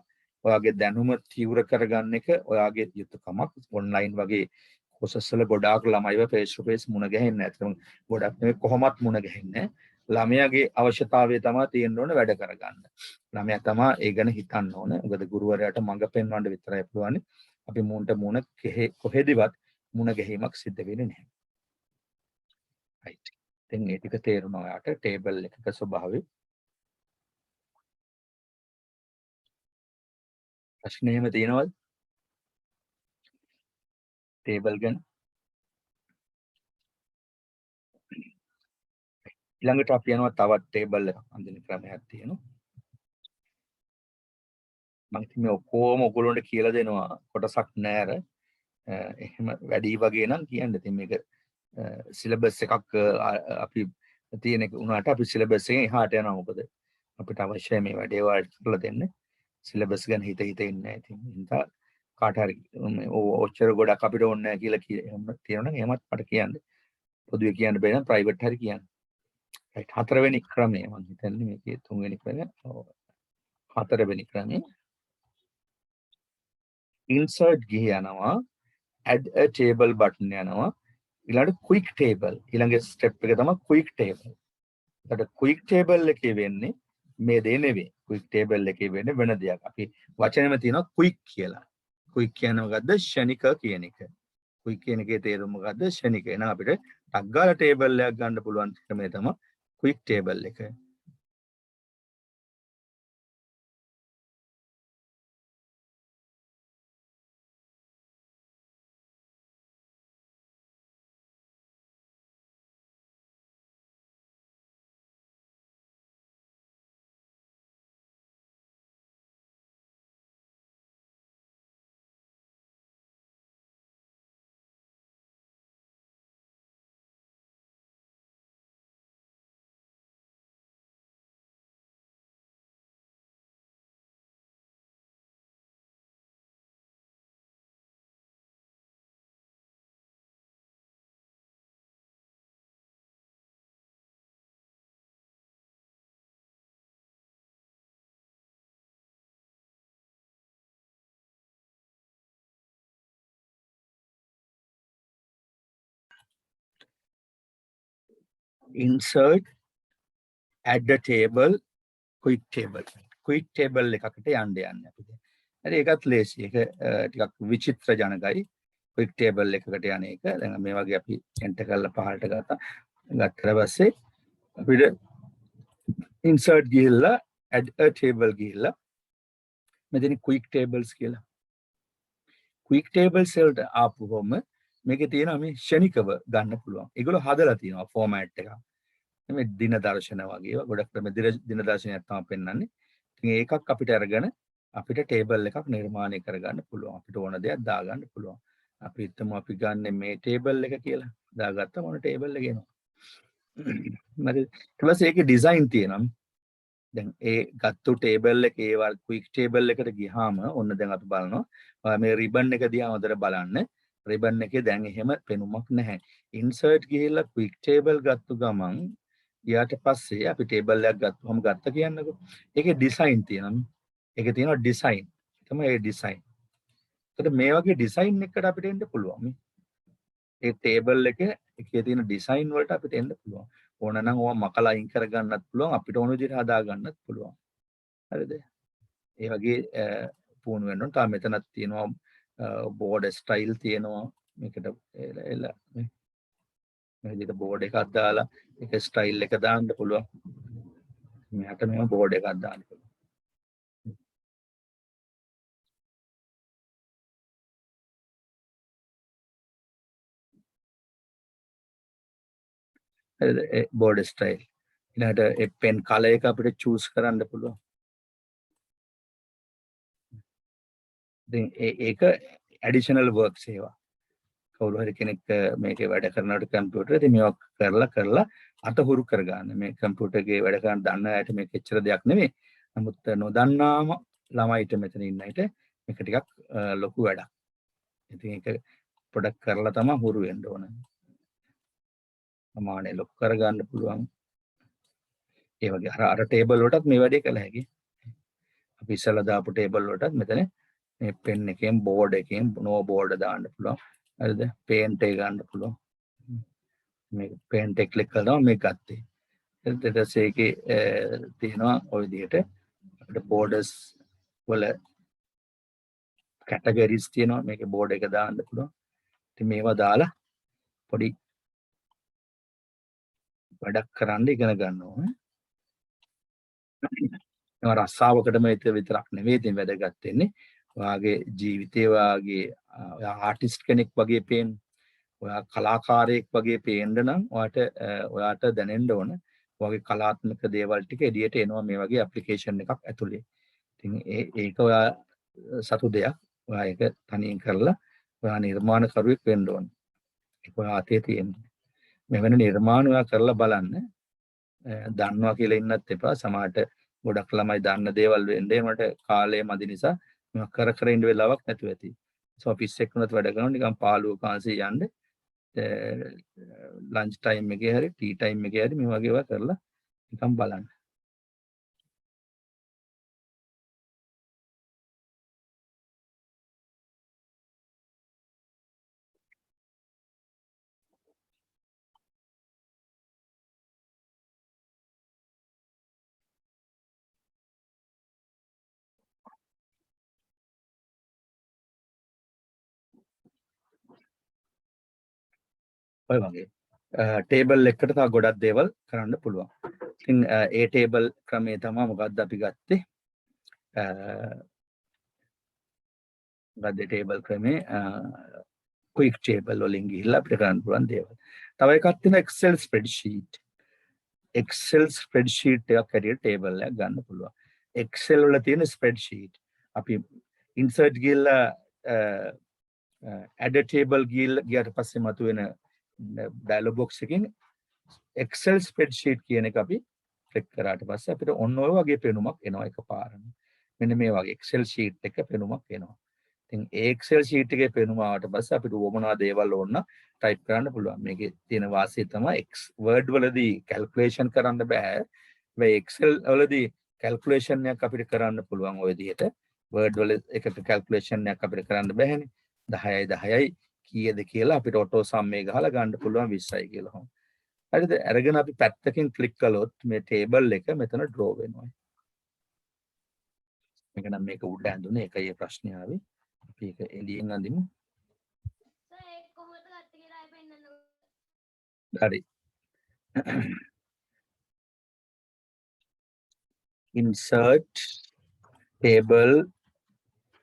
ඔයාගේ දැනුම තීව්‍ර කරගන්න එක ඔයාගේ යුතුයකමක්. ඔන්ලයින් වගේ කොසස් වල ගොඩාක් ළමයිව face to face මුණ ගැහෙන්නේ නැහැ. ගොඩක් නෙවෙයි කොහොමත් මුණ ගැහෙන්නේ. ළමයාගේ අවශ්‍යතාවය තමයි තියෙන්න ඕනේ වැඩ කරගන්න. ළමයා තමයි ඒ ගැන හිතන්න ඕනේ. මොකද ගුරුවරයාට මඟ පෙන්වන්න විතරයි පුළුවන්. අපි මුන්ට මුණ කොහෙදිවත් මුණ ගැහිමක් සිද්ධ වෙන්නේ නැහැ. right. දැන් මේ ටික තේරුණා ඔයාට ටේබල් එකක ස්වභාවය. ප්‍රශ්න එහෙම තියෙනවද? ටේබල් ගැන. ඊළඟට අපි යනවා තවත් ටේබල් එකක් අඳින ක්‍රමයක් තියෙනවා. මම ඉතින් මේ ඔක්කොම ඔයගොල්ලන්ට කියලා දෙනවා කොටසක් නෑර. එහෙම වැඩි වගේ නම් කියන්න. ඉතින් මේක සිලබස් එකක් අපි තියෙන එක උනාට අපි සිලබස් එකෙන් එහාට යනවා. මොකද අපිට අවශ්‍යයි මේ වැඩේ වලට කරලා දෙන්න. සිලබස් ගැන හිත ඉන්නේ නැහැ. ඉතින් හින්දා කාට හරි ඔච්චර ගොඩක් අපිට ඕනේ නැහැ කියලා තියෙනවා නම් එහෙමත් මට කියන්න. පොදුවේ කියන්න බෑ නම් ප්‍රයිවට් හරි කියන්න. right. හතරවෙනි ක්‍රමය මම හිතන්නේ මේකේ තුන්වෙනි ක්‍රමය. හතරවෙනි ක්‍රමය insert ගිහ යනවා add a table button යනවා ඊළඟට quick table ඊළඟ step එක තමයි quick table. එතකොට quick table එකේ වෙන්නේ මේ දේ නෙවෙයි. quick table එකේ වෙන්නේ වෙන දෙයක්. අපි වචනේම තියෙනවා quick කියලා. quick කියන්නේ මොකද්ද? ෂණික කියන එක. quick කියන එකේ තේරුම මොකද්ද? ෂණික. එහෙනම් අපිට ටක් ගාලා table එකක් ගන්න පුළුවන් ක්‍රමය තමයි quick table එක. insert add a table quick table එකකට යන්න අපිට. හරි ඒකත් ලේසි. ඒක ටිකක් විචිත්‍ර ජනකයි quick table එකකට යන එක. දැන් මේ වගේ අපි enter කරලා පහළට ගත්තට පස්සේ අපිට insert ගිහිල්ලා add a table ගිහිල්ලා මෙතන quick tables කියලා. quick tables වලට ආපුවම මේකේ තියෙනවා මේ ෂණිකව ගන්න පුළුවන්. ඒගොල්ලෝ හදලා තියෙනවා format එකක්. මේ දින දර්ශන වගේ ගොඩක් දින දර්ශනයක් තමයි පෙන්වන්නේ. ඉතින් ඒකක් අපිට අරගෙන අපිට ටේබල් එකක් නිර්මාණය කරගන්න පුළුවන්. අපිට ඕන දෙයක් දාගන්න පුළුවන්. අපි හිතමු අපි ගන්න මේ ටේබල් එක කියලා. දාගත්තා මොන ටේබල් එක එනවා. ඊට පස්සේ ඒකේ ඩිසයින් තියෙනවා. දැන් ඒ ගත්තු ටේබල් එකේ ඒවල් ක්වික් ටේබල් එකට ගියාම ඔන්න දැන් අපි බලනවා මේ රිබන් එක දිහා හොඳට බලන්න රිබන් එකේ දැන් එහෙම පෙනුමක් නැහැ ඉන්සර්ට් ගිහිල්ලා ක්වික් ටේබල් ගත්තු ගමන් ඊට පස්සේ අපි ටේබල් එකක් ගත්තාම ගත්ත කියන්නකෝ ඒකේ ඩිසයින් තියෙනවා ඒකේ තියෙනවා ඩිසයින් තමයි ඒ ඩිසයින් ඒකට මේ වගේ ඩිසයින් එකකට අපිට එන්න පුළුවන් ඒ ටේබල් එකේ තියෙන ඩිසයින් වලට අපිට එන්න පුළුවන් ඕන නම් ඕවා මකලා අයින් කර ගන්නත් පුළුවන් අපිට ඕන විදිහට හදා ගන්නත් පුළුවන් හරිද ඒ වගේ පුහුණු වෙන්න ඕන තා මෙතනත් තියෙනවා බෝඩ් ස්ටයිල් තියෙනවා මේකට එල මේ විදිහට බෝඩ් එකක් දාලා ඒක ස්ටයිල් එක දාන්න පුළුවන් මෙයාට මේව බෝඩ් එකක් දාන්න පුළුවන් බෝඩ් ස්ටයිල් ඊළඟට පෙන් කලර් එක අපිට චූස් කරන්න පුළුවන් දැන් ඒක ඇඩිෂනල් වර්ක්ස් ඒවා කවුරු හරි කෙනෙක් මේකේ වැඩ කරනකොට කම්පියුටර් ඉතින් මේවා කරලා අතහුරු කරගන්න මේ කම්පියුටර් එකේ වැඩ කරන දන්න අයට මේක එච්චර දෙයක් නෙමෙයි නමුත් නොදන්නාම ළමයිට මෙතන ඉන්න අයට මේක ටිකක් ලොකු වැඩක් ඉතින් ඒක පොඩක් කරලා තමයි හුරු වෙන්න ඕන ප්‍රමාණය ලොකු කරගන්න පුළුවන් ඒ වගේ අර ටේබල් වලටත් මේ වැඩේ කළ හැකියි අපි ඉස්සලා දාපු ටේබල් වලටත් මෙතන මේ පෙන් එකෙන් බෝඩ් එකෙන් නෝ බෝඩ් දාන්න පුළුවන් හරිද පේන්ට් එක ගන්න පුළුවන් මේ පේන්ට් එක ක්ලික් කරනවා මේ ගත්තේ ඊට පස්සේ ඒකේ තියෙනවා ওই විදිහට අපිට බෝඩර්ස් වල කැටගරිස් තියෙනවා මේකේ බෝඩ් එක දාන්න පුළුවන් ඉතින් මේවා දාලා පොඩි වැඩක් කරන්න ඉගෙන ගන්න ඕනේ ඒවා රස්සාවකටම විතරක් නෙවෙයි ඉතින් වැදගත් වෙන්නේ ඔයාගේ ජීවිතේ ඔයාගේ ඔයා ආටිස්ට් කෙනෙක් වගේ පේන්න ඔයා කලාකාරයෙක් වගේ පේන්න නම් ඔයාට දැනෙන්න ඕන ඔයාගේ කලාත්මක දේවල් ටික එළියට එනවා මේ වගේ ඇප්ලිකේෂන් එකක් ඇතුලේ ඉතින් ඒක ඔයා සතු දෙයක් ඔයා ඒක තනියෙන් කරලා ඔයා නිර්මාණකරුවෙක් වෙන්න ඕන ඒක ඔයා අතේ තියෙන්නේ මෙවැනි නිර්මාණ ඔයා කරලා බලන්න දන්නවා කියලා ඉන්නත් එපා සමහරට ගොඩක් ළමයි දන්න දේවල් වෙන්නේ මට කාලය මදි නිසා මම කර ඉන්න වෙලාවක් නැතුව ඇති. ඔෆිස් එකක උනත් වැඩ කරනවා නිකන් පාළුව කාන්සේ යන්න ලන්ච් ටයිම් එකේ හරි ටී ටයිම් එකේ හරි මේ වගේ ඒවා කරලා නිකන් බලන්න. ඔය වගේ ටේබල් එකකට තව ගොඩක් දේවල් කරන්න පුළුවන්. ඉතින් ඒ ටේබල් ක්‍රමය තමයි මොකද්ද අපි ගත්තේ. ගද්දේ ටේබල් ක්‍රමේ ක්වික් ටේබල් වලින් ගිහිල්ලා අපිට කරන්න පුළුවන් දේවල්. තව එකක් තියෙනවා Excel spreadsheet. Excel spreadsheet එකක් හැටියට ටේබල් එකක් ගන්න පුළුවන්. Excel වල තියෙන spreadsheet අපි insert ගිහිල්ලා add a table ගියාට පස්සේ මතුවෙන dialog box එකකින් Excel spreadsheet කියන එක අපි ක්ලික් කරාට පස්සේ අපිට ඔන්න ඔය වගේ පෙනුමක් එනවා එකපාරම. මෙන්න මේ වගේ Excel sheet එක පෙනුමක් එනවා. ඉතින් ඒ Excel sheet එකේ පෙනුම ආවට පස්සේ අපිට ඕමනා දේවල් ඕන ටයිප් කරන්න පුළුවන්. මේකේ තියෙන වාසිය තමයි Word වලදී calculation කරන්න බෑ. මේ Excel වලදී calculation එකක් අපිට කරන්න පුළුවන් ඔය විදිහට. Word වල එකට calculation එකක් අපිට කරන්න බෑනේ. 10යි 10යි කීයද කියලා අපිට ඔටෝ සම් එක ගහලා ගන්න පුළුවන් 20යි කියලා. හරිද? අරගෙන අපි පැත්තකින් ක්ලික් කළොත් මේ ටේබල් එක මෙතන ඩ්‍රෝ වෙනවා. මේක නම් මේක උඩ ඇඳුනේ ඒකයි ප්‍රශ්නේ ආවේ. අපි ඒක එළියෙන් අඳිමු. හරි. insert table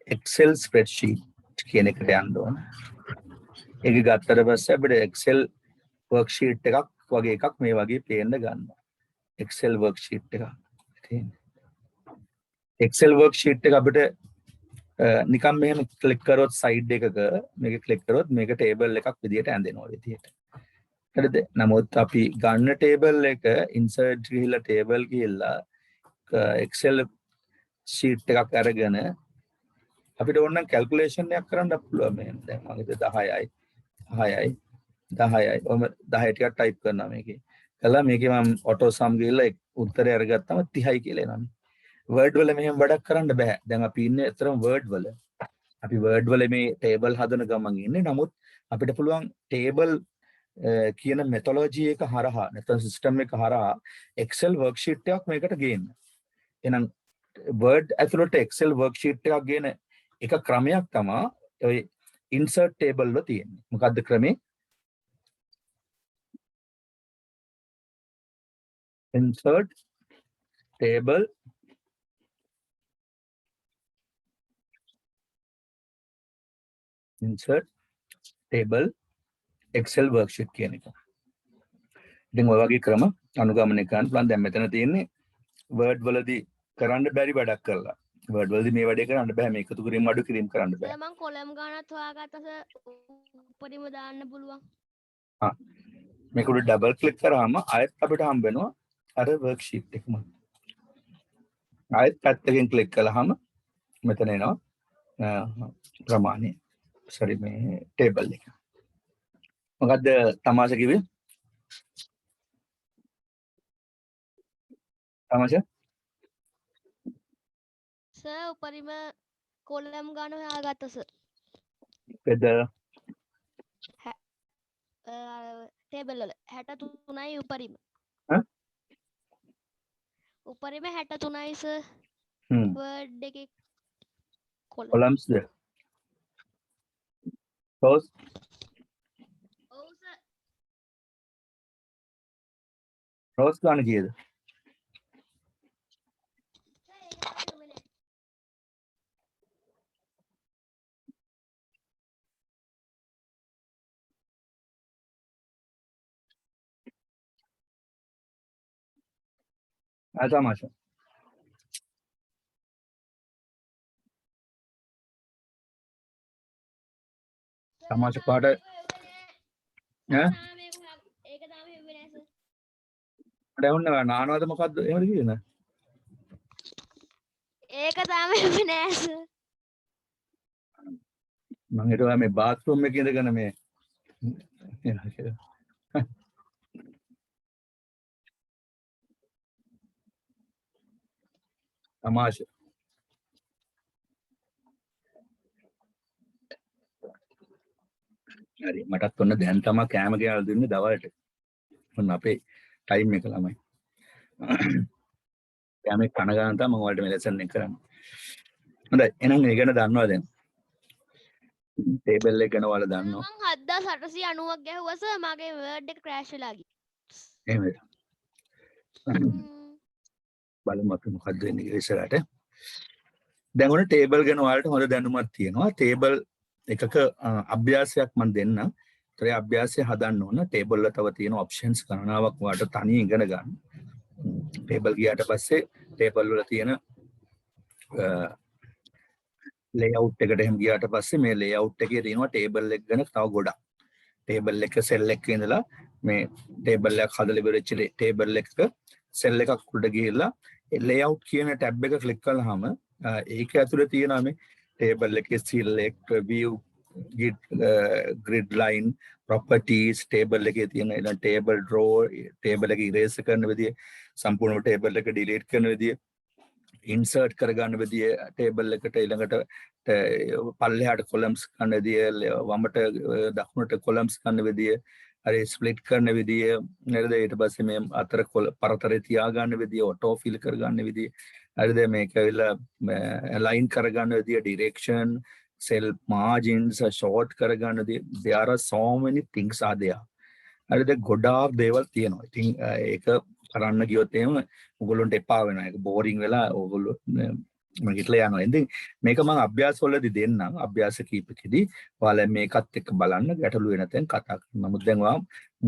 Excel spreadsheet කියන එකට යන්න ඕන. ඒක ගත්තට පස්සේ අපිට Excel worksheet එකක් වගේ එකක් මේ වගේ පේන්න ගන්නවා. Excel worksheet එකක් තියෙනවා. Excel worksheet එක අපිට නිකම් මෙහෙම ක්ලික් කරොත් සයිඩ් එකක මේක ක්ලික් කරොත් මේක ටේබල් එකක් විදියට ඇඳෙනවා විදියට. හරිද? නමුත් අපි ගන්න ටේබල් එක insert ගිහිල්ලා ටේබල් ගිහිල්ලා Excel sheet එකක් අරගෙන අපිට ඕන කැල්කියුලේෂන් එකක් කරන්න පුළුවන් මේ දැන් මම හිතුවේ 10යි 6යි 10යි ඔම 10 ටිකක් ටයිප් කරනවා මේකේ. කළා මේකේ මම ඔටෝ සම් ගිහලා උත්තරය අරගත්තම 30යි කියලා එනවා. වර්ඩ් වල මෙහෙම වැඩක් කරන්න බෑ. දැන් අපි ඉන්නේ අතරම වර්ඩ් වල. අපි වර්ඩ් වල මේ ටේබල් හදන ගමන් ඉන්නේ. නමුත් අපිට පුළුවන් ටේබල් කියන මෙතොලොජි එක හරහා නැත්නම් සිස්ටම් එක හරහා Excel worksheet එකක් මේකට ගේන්න. එහෙනම් Word ඇතුළට Excel worksheet එකක් ගේන එක ක්‍රමයක් තමයි ඔය insert table වල තියෙන්නේ. මොකද්ද ක්‍රමේ? insert table Excel worksheet කියන එක. ඉතින් ඔය වගේ ක්‍රම අනුගමනය කරන්න පුළුවන්. දැන් මෙතන තියෙන්නේ Word වලදී කරන්න බැරි වැඩක් කරලා. Word වලදී මේ වැඩේ කරන්න බෑ. මේ එකතු කිරීම අඩු කිරීම කරන්න බෑ. මම කොලම් ගානත් හොයාගත්තස උපරිම දාන්න පුළුවන්. මේක උඩ ඩබල් ක්ලික් කරාම ආයෙත් අපිට හම්බ වෙනවා අර worksheet එකම. ආයෙත් පැත්තකින් ක්ලික් කළාම මෙතන එනවා ප්‍රමාණය. sorry මේ table එක. මොකද්ද තමාෂා කිව්වේ? තමාෂා සර් උපරිම කොලම් ගාන හොයාගත්තා සර්. පෙද ටේබල් වල 63යි උපරිම. උපරිම 63යි සර්. වර්ඩ් එකේ columns ද rows ඔව් සර්. rows ගන්න කීයද? තමාෂා තමාෂා පාට ඒක තාම හෙව්වේ නෑ සර්. දැන් නානවද මොකද්ද එහෙමද කියන්නේ? ඒක තාම හෙව්වේ නෑ සර්. මම හිතුවා මේ බාත්රූම් එකේ ඉඳගෙන මේ තමාෂා හරි මටත් ඔන්න දැන් තමයි කෑම ගෙනල්ලා දුන්නේ දවල්ට. ඔන්න අපේ ටයිම් එක ළමයි. කෑම එක කන ගන්න තමයි මම ඔයාලට මේ ලෙසන් එක කරන්නේ. හොඳයි එහෙනම් මේ ගැන දන්නවා දැන්. ටේබල් එක ගැන ඔයාලා දන්නවා. මම 7890ක් ගැහුවා සර් මගේ වර්ඩ් එක ක්‍රෑෂ් වෙලා ගියා. එහෙමද? බලමු අපි මොකද්ද වෙන්නේ කියලා ඉස්සරහට. දැන් ඔන්න ටේබල් ගැන ඔයාලට හොඳ දැනුමක් තියෙනවා. ටේබල් එකක අභ්‍යාසයක් මම දෙන්නම්. ඒ අභ්‍යාසය හදන්න ඕන ටේබල් වල තව තියෙන ඔප්ෂන්ස් ගණනාවක් ඔයාලට තනියෙන් ඉගෙන ගන්න. ටේබල් ගියාට පස්සේ ටේබල් වල තියෙන layout එකට එහෙම ගියාට පස්සේ මේ layout එකේ තියෙනවා ටේබල් එක ගැන තව ගොඩක්. ටේබල් එක සෙල් එකක ඉඳලා මේ ටේබල් එකක් හදලා ඉවරෙච්ච ටේබල් එකක සෙල් එකක් උඩ ගිහිල්ලා layout කියන ටැබ් එක ක්ලික් කළාම ඒක ඇතුලේ තියෙනවා මේ ටේබල් එකේ select view grid line properties table එකේ තියෙන ඊළඟ ටේබල් draw ටේබල් එක erase කරන විදිය සම්පූර්ණ ටේබල් එක delete කරන විදිය insert කරගන්න විදිය ටේබල් එකට ඊළඟට පල්ලෙහාට columns ගන්න විදිය වමට දකුණට columns ගන්න විදිය හරි ස්ප්ලිට් කරන විදිය නේද ඊට පස්සේ මේ අතර පරතරේ තියා ගන්න විදිය ඔටෝ ෆිල් කර ගන්න විදිය හරිද මේක ඇවිල්ලා align කරගන්න විදිය direction cell margins short කරගන්න විදිය there are so many things are there හරිද ගොඩාක් දේවල් තියෙනවා ඉතින් ඒක කරන්න ගියොත් එහෙම ඔයගොල්ලන්ට එපා වෙනවා ඒක බෝරින් වෙලා ඔයගොල්ලෝ මම හිතලා යනවා ඉතින් මේක මම අභ්‍යාස වලදී දෙන්නම් අභ්‍යාස කීපකෙදී ඔයාලා මේකත් එක්ක බලන්න ගැටලු වෙන තැන් කතා කරන්න නමුත් දැන් ඔයා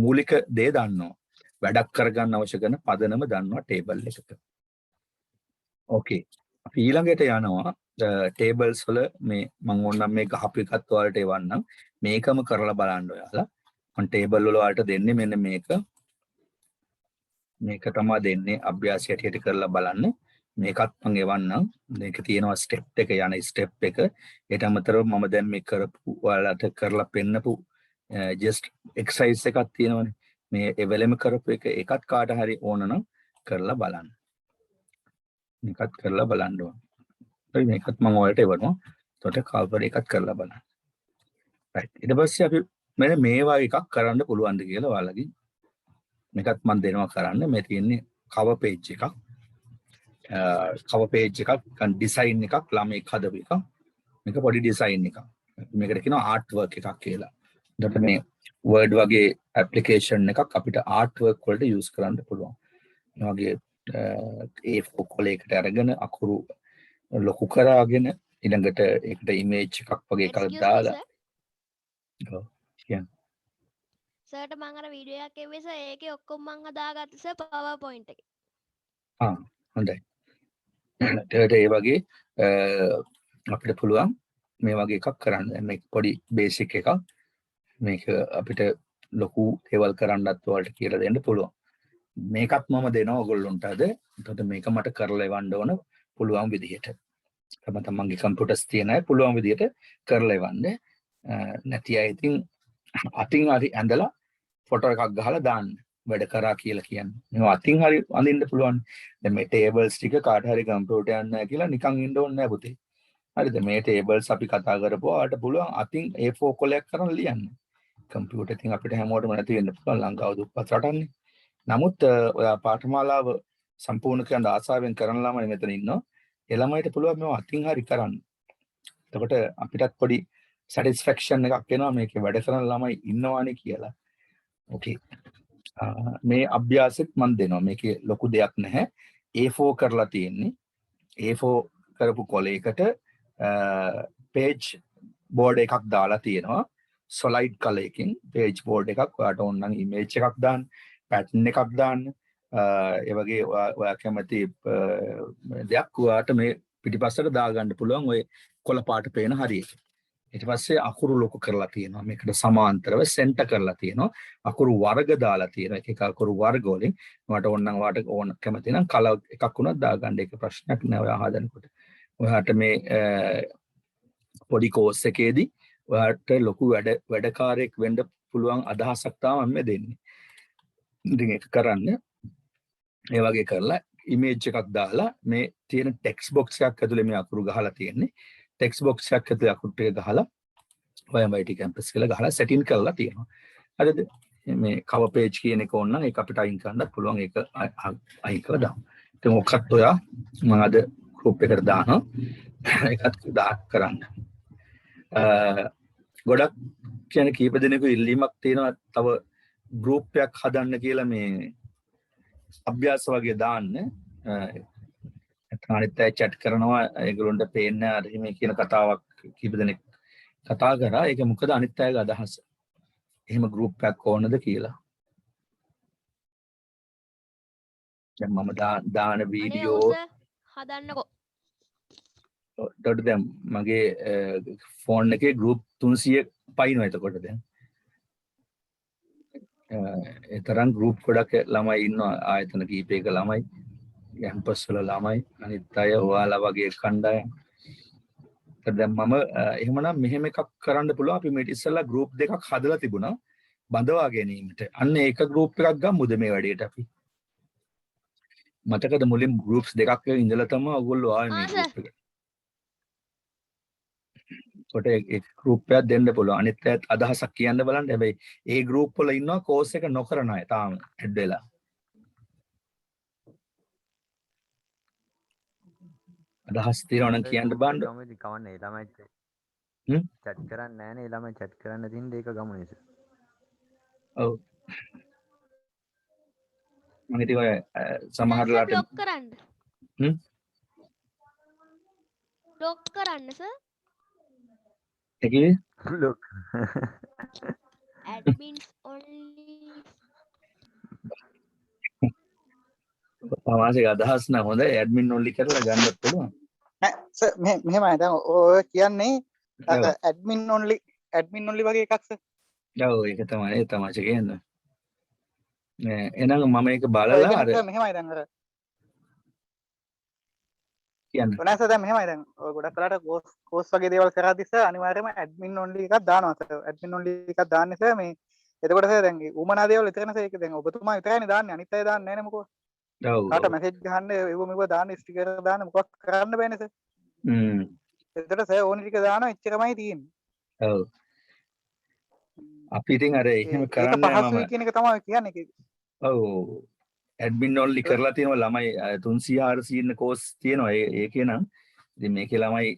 මූලික දේ දන්නවා වැඩක් කරගන්න අවශ්‍ය කරන පදනම දන්නවා ටේබල් එකක ඕකේ අපි ඊළඟට යනවා ටේබල්ස් වල මේ මම ඕනනම් මේ ගහපු එකත් ඔයාලට එවන්නම් මේකම කරලා බලන්න ඔයාලා මම ටේබල් වල ඔයාලට දෙන්නේ මෙන්න මේක තමයි දෙන්නේ අභ්‍යාසය හැටියට කරලා බලන්න මේකත් මම එවන්නම්. මේක තියෙනවා ස්ටෙප් එක යන ස්ටෙප් එක. ඒට අමතරව මම දැන් මේ කරපු ඔයාලට කරලා පෙන්නපු just exercise එකක් තියෙනවානේ. මේ එවෙලෙම කරපු එක එකත් කාට හරි ඕන නම් කරලා බලන්න. මේකත් කරලා බලන්න ඕන. හරි මේකත් මම ඔයාලට එවනවා. එතකොට කවර් එකත් කරලා බලන්න. right. ඊට පස්සේ අපි මෙන්න මේ වගේ එකක් කරන්න පුළුවන්ද කියලා ඔයාලගේ මේකත් මම දෙනවා කරන්න. මේ තියෙන්නේ cover page එකක්. cover page එකක් ඩිසයින් එකක් ළමෙක් හදපු එකක්. මේක පොඩි ඩිසයින් එකක්. මේකට කියනවා ආර්ට් වර්ක් එකක් කියලා. එතකොට මේ Word වගේ ඇප්ලිකේෂන් එකක් අපිට ආර්ට් වර්ක් වලට යූස් කරන්න පුළුවන්. මේ වගේ A4 කොලයකට අරගෙන අකුරු ලොකු කරාගෙන ඊළඟට ඒකට ඉමේජ් එකක් වගේ එකක් දාලා ඔව් කියන්න. සර්ට මං අර වීඩියෝ එකක් එව්වේ සර් ඒකේ ඔක්කොම මං හදාගත්ත සර් PowerPoint එකේ. හොඳයි. ඊට ඒ වගේ අපිට පුළුවන් මේ වගේ එකක් කරන්න. මේක පොඩි බේසික් එකක්. මේක අපිට ලොකු දේවල් කරන්නත් ඔයාලට කියලා දෙන්න පුළුවන්. මේකත් මම දෙනවා ඔයගොල්ලන්ට අද. එතකොට මේක මට කරලා එවන්න ඕන පුළුවන් විදිහට. තමන්ගේ කම්පියුටර්ස් තියෙන අය පුළුවන් විදිහට කරලා එවන්න. නැති අය ඉතින් අතින් හරි ඇඳලා ෆොටෝ එකක් ගහලා දාන්න. වැඩ කරා කියලා කියන්නේ. මේවා අතින් හරි අඳින්න පුළුවන්. දැන් මේ ටේබල්ස් ටික කාට හරි කම්පියුටර් යන්න නැහැ කියලා නිකන් ඉන්න ඕනේ නැහැ පුතේ. හරිද? මේ ටේබල්ස් අපි කතා කරපුවා ආට පුළුවන් අතින් A4 කොලයක් කරන් ලියන්න. කම්පියුටර් ඉතින් අපිට හැමෝටම නැති වෙන්න පුළුවන් ලංකාව දුප්පත් රටන්නේ. නමුත් ඔයා පාඨමාලාව සම්පූර්ණ කරන්න ආසාවෙන් කරන ළමයි මෙතන ඉන්නවා. ඒ ළමයිට පුළුවන් මේවා අතින් හරි කරන්න. එතකොට අපිටත් පොඩි සැටිස්ෆැක්ෂන් එකක් එනවා මේකේ වැඩ කරන ළමයි ඉන්නවානේ කියලා. ඕකේ. මේ අභ්‍යාසෙත් මම දෙනවා. මේකේ ලොකු දෙයක් නැහැ. A4 කරලා තියෙන්නේ. A4 කරපු කොලයකට page board එකක් දාලා තියෙනවා. solid color එකකින් page board එකක් ඔයාට ඕන නම් image එකක් දාන්න, pattern එකක් දාන්න. ඒ වගේ ඔයා කැමති දෙයක් ඔයාට මේ පිටිපස්සට දාගන්න පුළුවන් ඔය කොළ පාට පේන හරියට. ඊට පස්සේ අකුරු ලොකු කරලා තියෙනවා. මේකට සමාන්තරව සෙන්ටර් කරලා තියෙනවා. අකුරු වර්ග දාලා තියෙනවා. එක එක අකුරු වර්ග වලින් ඔයාට ඕන නම් ඔයාට ඕන කැමති නම් කලර් එකක් උනත් දාගන්න. ඒක ප්‍රශ්නයක් නෑ ඔයා හදනකොට. ඔයාට මේ පොඩි කෝස් එකේදී ඔයාට ලොකු වැඩකාරයෙක් වෙන්න පුළුවන් අදහසක් තමයි මම දෙන්නේ. ඉතින් ඒක කරන්න. ඒ වගේ කරලා ඉමේජ් එකක් දාලා මේ තියෙන ටෙක්ස්ට් බොක්ස් එකක් ඇතුලේ මේ අකුරු ගහලා තියෙන්නේ. ටෙක්ස්ට් බොක්ස් එකක් ඇතුලේ අකුරු ටික ගහලා YMIT කැම්පස් කියලා ගහලා සෙටින් කරලා තියෙනවා. හරිද? මේ කවර් පේජ් කියන එක ඕන නම් ඒක අපිට අයින් කරන්නත් පුළුවන්. ඒක අයින් කරලා දාමු. ඉතින් ඔක්කත් ඔයා මම අද ගෲප් එකට දානවා. ඒකත් කරන්න. ගොඩක් කියන්නේ කීප දෙනෙකු ඉල්ලීමක් තියෙනවා තව ගෲප් එකක් හදන්න කියලා මේ අභ්‍යාස වගේ දාන්න. අනිත් අය chat කරනවා ඒගොල්ලන්ට පේන්නේ අර මේ කියන කතාවක් කීප දෙනෙක් කතා කරා. ඒක මොකද අනිත් අයගේ අදහස. එහෙම ගෲප් එකක් ඕනද කියලා. දැන් මම දාන වීඩියෝ හදන්නකෝ. දැන් මගේ ෆෝන් එකේ ගෲප් 300 පයින්නවා එතකොට දැන්. ඒ තරම් ගෲප් ගොඩක් ළමයි ඉන්නවා ආයතන කීපයක ළමයි. කැම්පස් වල ළමයි අනිත් අය ඔයාලා වගේ කණ්ඩායම්. දැන් මම එහෙමනම් මෙහෙම එකක් කරන්න පුළුවන්. අපි මේ ඉස්සෙල්ලා ගෲප් දෙකක් හදලා තිබුණා බඳවා ගැනීමට. අන්න ඒක ගෲප් එකක් ගමුද මේ වැඩේට අපි. මතකද මුලින් ගෲප්ස් දෙකක් ඉඳලා තමයි ඔයගොල්ලෝ ආවේ මේ ගෲප් එකට. කොට ඒ ගෲප් එකක් දෙන්න පුළුවන්. අනිත් අයත් අදහසක් කියන්න බලන්න. හැබැයි ඒ ගෲප් වල ඉන්නවා කෝස් එක නොකරන අය තාම ඇඩ් වෙලා. අදහස් තියෙනවා නම් කියන්න බලන්න. කමෙන්ට් කවන්නේ ළමයි chat කරන්නේ නැහනේ ළමයි chat කරන්න තින්ද ඒක ගමු නේද? ඔව්. මම ඉතින් ඔය සමහරලාට බ්ලොක් කරන්න. බ්ලොක් කරන්න සර්. ඒ කිව්වේ? look admins only. තමාසේ අදහස් නම් හොඳයි ඇඩ්මින් ඔන්ලි කරලා ගන්නත් පුළුවන්. නෑ සර් මෙහෙමයි දැන් ඔය කියන්නේ ඇඩ්මින් ඔන්ලි වගේ එකක් සර්. ඔව් ඒක තමයි තමාසේ කියන්නේ. එහෙනම් මම ඒක බලලා අර මෙහෙමයි දැන් අර කියන්න. වෙනස දැන් මෙහෙමයි දැන් ඔය ගොඩක් කලකට කෝස් වගේ දේවල් කරද්දි සර් අනිවාර්යයෙන්ම ඇඩ්මින් ඔන්ලි එකක් දානවා සර්. ඇඩ්මින් ඔන්ලි එකක් දාන්නේ සර් මේ එතකොට සර් දැන් උමනා දේවල් විතරනේ සර් ඒක දැන් ඔබතුමා විතරයිනේ දාන්නේ අනිත් අය දාන්නේ නැහැ නේ මොකෝ. ඔව්. කාට මැසේජ් ගහන්න ඒව මෙව දාන්න ස්ටිකර් දාන්න මොකක් කරන්න බෑනේ සර්. හ්ම්. එතකොට සර් ඕන ටික දානවා එච්චරමයි තියෙන්නේ. ඔව්. අපි ඉතින් අර එහෙම ඒක කරන්නේ පහසුයි මම කියන එක තමයි කියන්නේ ඒක. ඔව් ඇඩ්මින් ඔන්ලි කරලා තියෙනවා ළමයි 300 400 ඉන්න කෝස් තියෙනවා ඒකේ නම් ඉතින් මේකේ ළමයි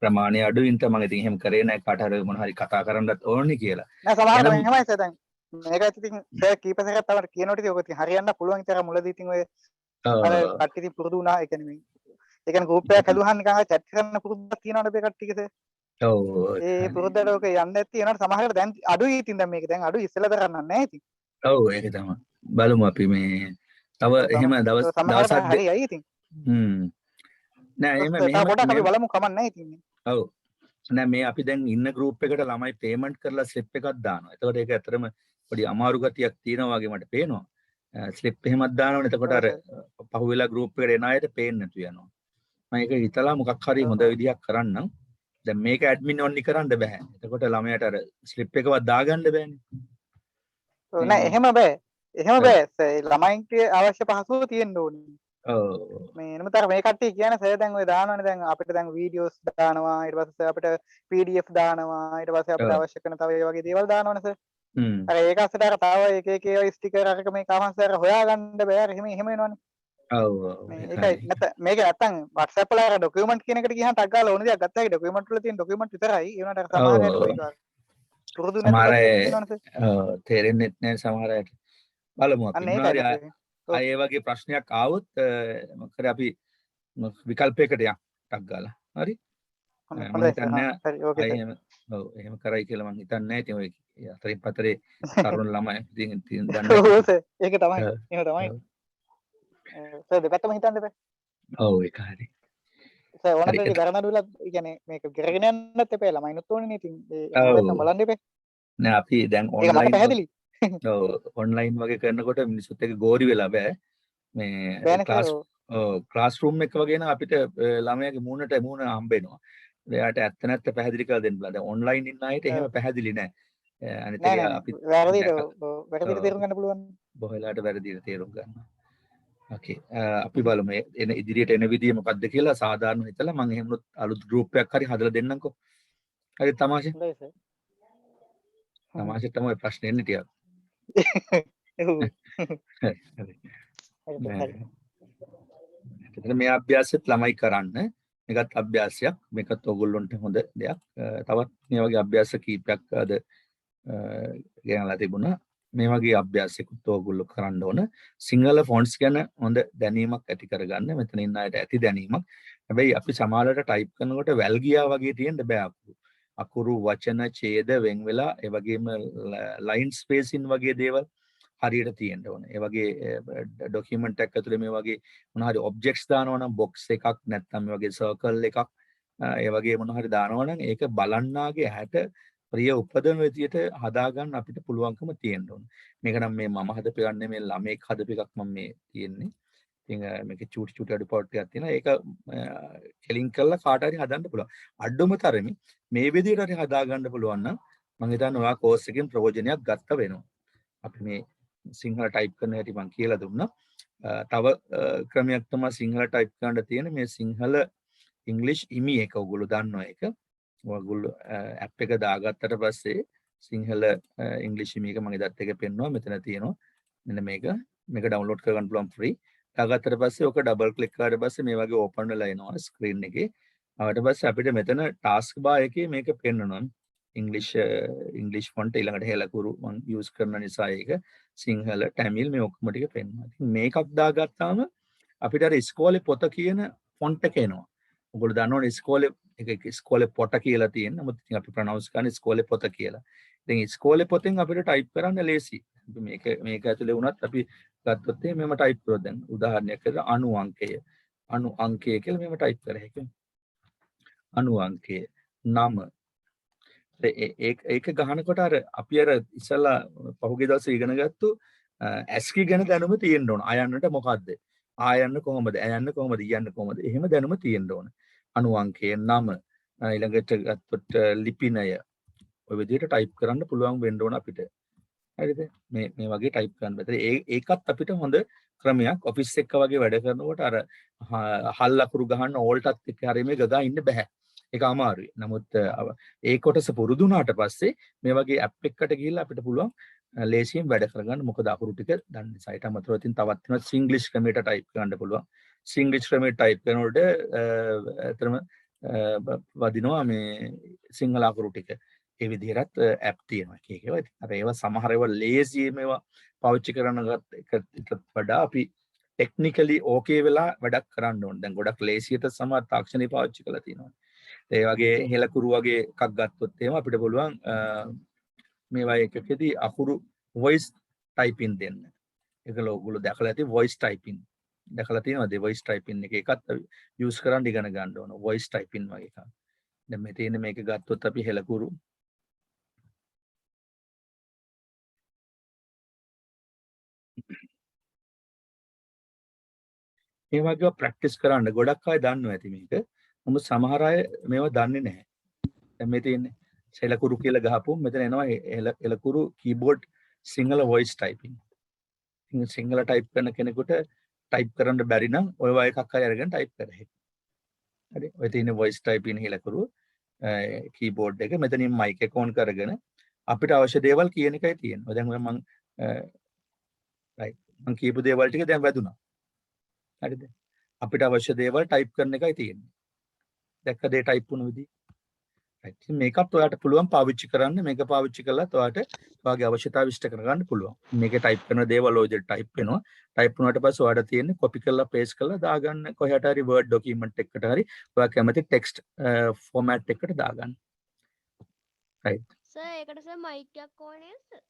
ප්‍රමාණය අඩුයින්ට මම ඉතින් එහෙම කරේ නැහැ කාට හරි මොන හරි කතා කරන්නත් ඕනේ කියලා. නෑ සමහරවිට මෙහෙමයි සර් දැන් මේක ඉතින් සර් කීප සැරයක් තමයි කියනකොට ඉතින් ඔක ඉතින් හරියන්න පුළුවන් ඉතින් මුලදී ඉතින් ඔය අර කට්ටිය ඉතින් පුරුදු වුණා ඒ කියන්නේ මේ ඒ කියන්නේ ගෲප් එකක් හැදුවාම නිකන් අර chat කරන්න පුරුද්දක් තියෙනවනේ මේ කට්ටියක සර්. ඔව් ඒ පුරුද්දට ඔක යන්නේ නැති වෙනවට සමහරවිට දැන් අඩුයි ඉතින් දැන් මේක දැන් අඩුයි ඉස්සෙල්ලා තරන්න නැහැ ඉතින්. ඔව් ඒක තමයි බලමු අපි මේ තව එහෙම දවසක් හරියයි ඉතින්. නෑ එහෙම තව පොඩක් අපි බලමු කමක් නැහැ ඉතින්. ඔව් නෑ මේ අපි දැන් ඉන්න ගෲප් එකට ළමයි පේමන්ට් කරලා ස්ලිප් එකක් දානවා. එතකොට ඒක ඇත්තටම පොඩි අමාරු ගතියක් තියෙනවා වගේ මට පේනවා. ස්ලිප් එහෙමත් දානවනේ එතකොට අර පහුවෙලා ගෲප් එකට එන අයට පේන්නේ නැතු වෙනවා. මම ඒක හිතලා මොකක් හරි හොඳ විදිහක් කරන්නම්. දැන් මේක ඇඩ්මින් ඔන්ලි කරන්න බෑ. එතකොට ළමයාට අර ස්ලිප් එකවත් දාගන්න බෑනේ. ඔව් නෑ එහෙම බෑ. එහෙම බෑ. ළමයින්ට අවශ්‍ය පහසුව තියෙන්න ඕනේ. ඔව් මේ එනමතර මේ කට්ටිය කියන්නේ සර් දැන් ඔය දානවනේ දැන් අපිට දැන් වීඩියෝස් දානවා ඊට පස්සේ අපිට PDF දානවා ඊට පස්සේ අපිට අවශ්‍ය කරන තව ඒ වගේ දේවල් දානවනේ සර්. අර ඒක අස්සට අර තව එක එක ඒවා ස්ටිකර් අරක මේ කමස් අර හොයාගන්න බෑ අර එහෙම වෙනවනේ. ඔව් ඒකයි මේක නැත්තම් WhatsApp වල අර ડોකියුමන්ට් කියන එකට ගියහම ටග් ගාලා ඕන දෙයක් ගත්තා ඒ ડોකියුමන්ට් වල තියෙන ડોකියුමන්ට් විතරයි ඒ වුණාට අර සමහර අයට ඔය පුරුදු නැති තේරෙන්නේ නැහැ සමහර අයට. බලමු අපි මොනවාරි ඒ වගේ ප්‍රශ්නයක් ආවොත් මොකද අපි විකල්පයකට යන්න ටක් ගාලා. හරි? මම හිතන්නේ ඔව් එහෙම කරයි කියලා මම හිතන්නේ නැහැ. ඉතින් ඔය අතරින් පතරේ තරුණ ළමයි ඉතින් දන්නේ ඒක තමයි. එහෙම තමයි. සර් දෙපැත්තම හිතන්න බෑ. ඔව් ඒක හරි. සර් ඕනනම් ඒක දරනඩුවලා කියන්නේ මේක කරගෙන යන්නත් එපා ළමයිනුත් ඕනේ නේ ඉතින් ඒක බලන්න එපා. නෑ අපි දැන් ඒක මට පැහැදිලි. ඔව් ඔන්ලයින් වගේ කරනකොට මිනිස්සුත් එක්ක ගෝරි වෙලා බෑ. මේ ක්ලාස් රූම් එක වගේ නම් අපිට ළමයාගේ මූණට මූණ හම්බ වෙනවා. එයාට ඇත්ත නැත්ත පැහැදිලි කරලා දෙන්න බලන්න. දැන් ඔන්ලයින් ඉන්න අයට එහෙම පැහැදිලි නෑ. අනිත් එක අපි වැරදිට තේරුම් ගන්න පුළුවන්. බොහොලාට වැරදිට තේරුම් ගන්න. ඕකේ අපි බලමු එන ඉදිරියට එන විදිය මොකක්ද කියලා සාධාරණව හිතලා මම එහෙමනොත් අලුත් ගෲප් එකක් හරි හදලා දෙන්නම්කෝ. හරි තමාෂේ. හොඳයි සර්. තමාෂේ තමයි ප්‍රශ්නේ එන්නේ ටිකක්. එතන මේ අභ්‍යාසෙත් ළමයි කරන්න. මේකත් අභ්‍යාසයක්. මේකත් ඔයගොල්ලන්ට හොඳ දෙයක්. තවත් මේ වගේ අභ්‍යාස කීපයක් අද ගෙනලා තිබුණා. මේ වගේ අභ්‍යාසයකුත් ඔයගොල්ලෝ කරන්න ඕන. සිංහල ෆොන්ට්ස් ගැන හොඳ දැනීමක් ඇති කරගන්න. මෙතන ඉන්න අයට ඇති දැනීමක්. හැබැයි අපි සමහරවිට ටයිප් කරනකොට වැල් ගියා වගේ තියෙන්න බෑ අකුරු. අකුරු වචන ඡේද වෙන් වෙලා ඒ වගේම ලයින් ස්පේසින් වගේ දේවල් හරියට තියෙන්න ඕන. ඒ වගේ ડોකියුමන්ට් එකක් ඇතුලේ මේ වගේ මොන හරි ඔබ්ජෙක්ට්ස් දානවා නම් බොක්ස් එකක් නැත්නම් මේ වගේ සර්කල් එකක් ඒ වගේ මොන හරි දානවා නම් ඒක බලන්නාගේ ඇහැට ප්‍රිය උපදවන විදියට හදාගන්න අපිට පුළුවන්කම තියෙන්න ඕන. මේක නම් මේ මම හදපෙන්නේ මේ ළමෙක් හදපු එකක් මම මේ තියෙන්නේ. ඉතින් මේකේ චූටි චූටි අඩුපාඩු ටිකක් තියෙනවා. ඒක කෙලින් කරලා කාට හරි හදන්න පුළුවන්. අඩුම තරමේ මේ විදියට හරි හදාගන්න පුළුවන් නම් මම හිතන්නේ ඔයා කෝස් එකෙන් ප්‍රයෝජනයක් ගත්ත වෙනවා. අපි මේ සිංහල ටයිප් කරන හැටි මම කියලා දුන්නා. තව ක්‍රමයක් තමයි සිංහල ටයිප් කරන්න තියෙන මේ සිංහල ඉංග්‍රීසි ඉමි එක ඔයගොල්ලෝ දන්නවා ඒක. ඔයගොල්ලෝ ඇප් එක දාගත්තට පස්සේ සිංහල ඉංග්‍රීසි මේක මම ඉදත් එක පෙන්නවා මෙතන තියෙනවා. මෙන්න මේක ඩවුන්ලෝඩ් කරගන්න පුළුවන් ෆ්‍රී. දාගත්තට පස්සේ ඔක ඩබල් ක්ලික් කරාට පස්සේ මේ වගේ ඕපන් වෙලා එනවා ස්ක්‍රීන් එකේ. ඊට පස්සේ අපිට මෙතන ටාස්ක් බාර් එකේ මේක පෙන්වනවා. ඉංග්‍රීසි ෆොන්ට් ඊළඟට හෙලකුරු මම යූස් කරන නිසා ඒක සිංහල තමිල් මේ ඔක්කොම ටික පෙන්වනවා. ඉතින් මේකක් දාගත්තාම අපිට අර ඉස්කෝලේ පොත කියන ෆොන්ට් එක එනවා. ඔයගොල්ලෝ දන්නවනේ ඉස්කෝලේ පොත කියලා තියෙන. නමුත් ඉතින් අපි ප්‍රොනවුන්ස් කරන්නේ ඉස්කෝලේ පොත කියලා. ඉතින් ඉස්කෝලේ පොතෙන් අපිට ටයිප් කරන්න ලේසි. මේක ඇතුලේ වුණත් අපි ගත්තොත් මෙහෙම ටයිප් කරොත් දැන් උදාහරණයක් විදිහට අණු අංකය කියලා මෙහෙම ටයිප් කරා හැකියි. අණු අංකය 9 ඒක ගහනකොට අර අපි අර ඉස්සලා පහුගිය දවසේ ඉගෙන ගත්තු ASCII ගැන දැනුම තියෙන්න ඕන. අයන්නට මොකද්ද? ආයන්න කොහොමද ඇයන්න කොහොමද යන්න කොහොමද එහෙම දැනුම තියෙන්න ඕන. අණු අංකය නම ඊළඟට ගත්තොත් ලිපිනය ඔය විදිහට ටයිප් කරන්න පුළුවන් වෙන්න ඕන අපිට. හරිද? මේ වගේ ටයිප් කරන්න බෑ. ඒකත් අපිට හොඳ ක්‍රමයක්. ඔෆිස් එක වගේ වැඩ කරනකොට අර හල් ලකුරු ගහන්න ඕල්ටත් එක්ක හරිය මේ ගගා ඉන්න බෑ. ඒක අමාරුයි. නමුත් ඒ කොටස පුරුදු වුණාට පස්සේ මේ වගේ ඇප් එකකට ගිහිල්ලා අපිට පුළුවන් ලේසියෙන් වැඩ කරගන්න. මොකද අකුරු ටික දන්න නිසා. ඊට අමතරව ඉතින් තවත් වෙනවා සිංග්ලිෂ් ක්‍රමයට ටයිප් කරන්න පුළුවන්. සිංග්ලිෂ් ක්‍රමයට ටයිප් කරනකොට අතරම වදිනවා මේ සිංහල අකුරු ටික. ඒ විදිහට ඇප් තියෙනවා එක එක ඒවා. ඉතින් අර ඒවා සමහර ඒවා ලේසි මේවා පාවිච්චි කරන එකට වඩා අපි ටෙක්නිකලි ඕකේ වෙලා වැඩක් කරන්න ඕනේ. දැන් ගොඩක් ලේසියට සමහර තාක්ෂණي පාවිච්චි කරලා තියෙනවා. ඒ වගේ හෙලකුරු වගේ එකක් ගත්තොත් එහෙම අපිට පුළුවන් මේවා එකකදී අකුරු voice typing දෙන්න. ඒක ඔයගොල්ලෝ දැකලා ඇති voice typing. දැකලා තියෙනවද voice typing එක? ඒකත් use කරන් ඉගෙන ගන්න ඕන. voice typing වගේ එකක්. දැන් මේ තියෙන මේක ගත්තොත් අපි හෙලකුරු මේ වගේ ප්‍රැක්ටිස් කරන්න ගොඩක් අය දන්නවා ඇති මේක. නමුත් සමහර අය මේවා දන්නේ නැහැ. දැන් මේ තියෙන්නේ හෙලකුරු කියලා ගහපුවම මෙතන එනවා හෙලකුරු keyboard Sinhala voice typing. Sinhala type කරන කෙනෙකුට ටයිප් කරන්න බැරි නම් ඔය වගේ එකක් අය අරගෙන ටයිප් කරහෙ. හරි. ඔය තියෙන voice typing හෙලකුරු keyboard එක මෙතනින් mic එක on කරගෙන අපිට අවශ්‍ය දේවල් කියන එකයි තියෙන්නේ. දැන් මම right මම කියපු දේවල් ටික දැන් වැදුනා. හරිද? අපිට අවශ්‍ය දේවල් ටයිප් කරන එකයි තියෙන්නේ. දැක්කද ඒ ටයිප් වුණ විදිහ? right. ඉතින් මේකත් ඔයාලට පුළුවන් පාවිච්චි කරන්න. මේක පාවිච්චි කළාත් ඔයාලට ඔයාගේ අවශ්‍යතාව ඉෂ්ට කරගන්න පුළුවන්. මේකේ ටයිප් කරන දේවල් ඔය විදිහට ටයිප් වෙනවා. ටයිප් වුණාට පස්සේ ඔයාලට තියෙන්නේ කොපි කරලා පේස්ට් කරලා දාගන්න කොහේට හරි Word document එකකට හරි ඔයා කැමති ටෙක්ස්ට් ෆෝමැට් එකකට දාගන්න. right. සර් ඒකට සර් මයික් එකක් ඕනේ නේද?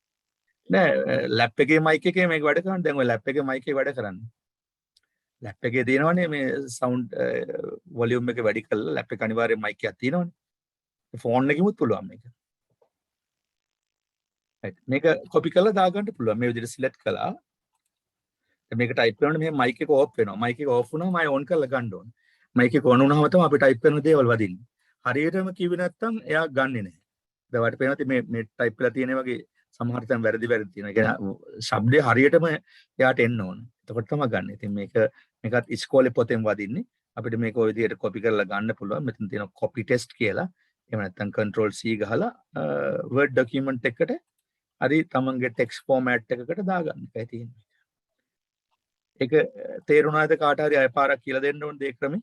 නෑ ලැප් එකේ මයික් එකේ මේක වැඩ කරන්නේ. දැන් ඔය ලැප් එකේ මයික් එක වැඩ කරන්නේ. ලැප් එකේ තියෙනවනේ මේ සවුන්ඩ් වොලියුම් එක වැඩි කරලා ලැප් එක අනිවාර්යයෙන් මයික් එකක් තියෙනවනේ. ෆෝන් එකෙමුත් පුළුවන් මේක. right. මේක කොපි කරලා දාගන්න පුළුවන්. මේ විදිහට සිලෙක්ට් කළා. මේක ටයිප් කරනකොට මෙහෙම මයික් එක ඕෆ් වෙනවා. මයික් එක ඕෆ් වුණාම ආයෙ ඔන් කරලා ගන්න ඕනේ. මයික් එක ඔන් වුණාම තමයි අපි ටයිප් කරන දේවල් වදින්නේ. හරියටම කිව්වේ නැත්නම් එයා ගන්නෙ නැහැ. දැන් ඔයාලට පේනවා මේ ටයිප් කරලා තියෙන වගේ සමහර තැන් වැරදි තියෙනවා. ඒ කියන්නේ ශබ්දේ හරියටම එයාට එන්න ඕන. එතකොට තමයි ගන්න. ඉතින් මේකත් ඉස්කෝලේ පොතෙන් වදින්නේ. අපිට මේක ඔය විදිහට කොපි කරලා ගන්න පුළුවන්. මෙතන තියෙනවා copy test කියලා. එහෙම නැත්නම් control C ගහලා Word document එකකට හරි තමන්ගේ text format එකකට දාගන්න එකයි තියෙන්නේ. ඒක තේරුණාද කාට හරි අය පාරක් කියලා දෙන්න ඕනේ ඒ ක්‍රමේ?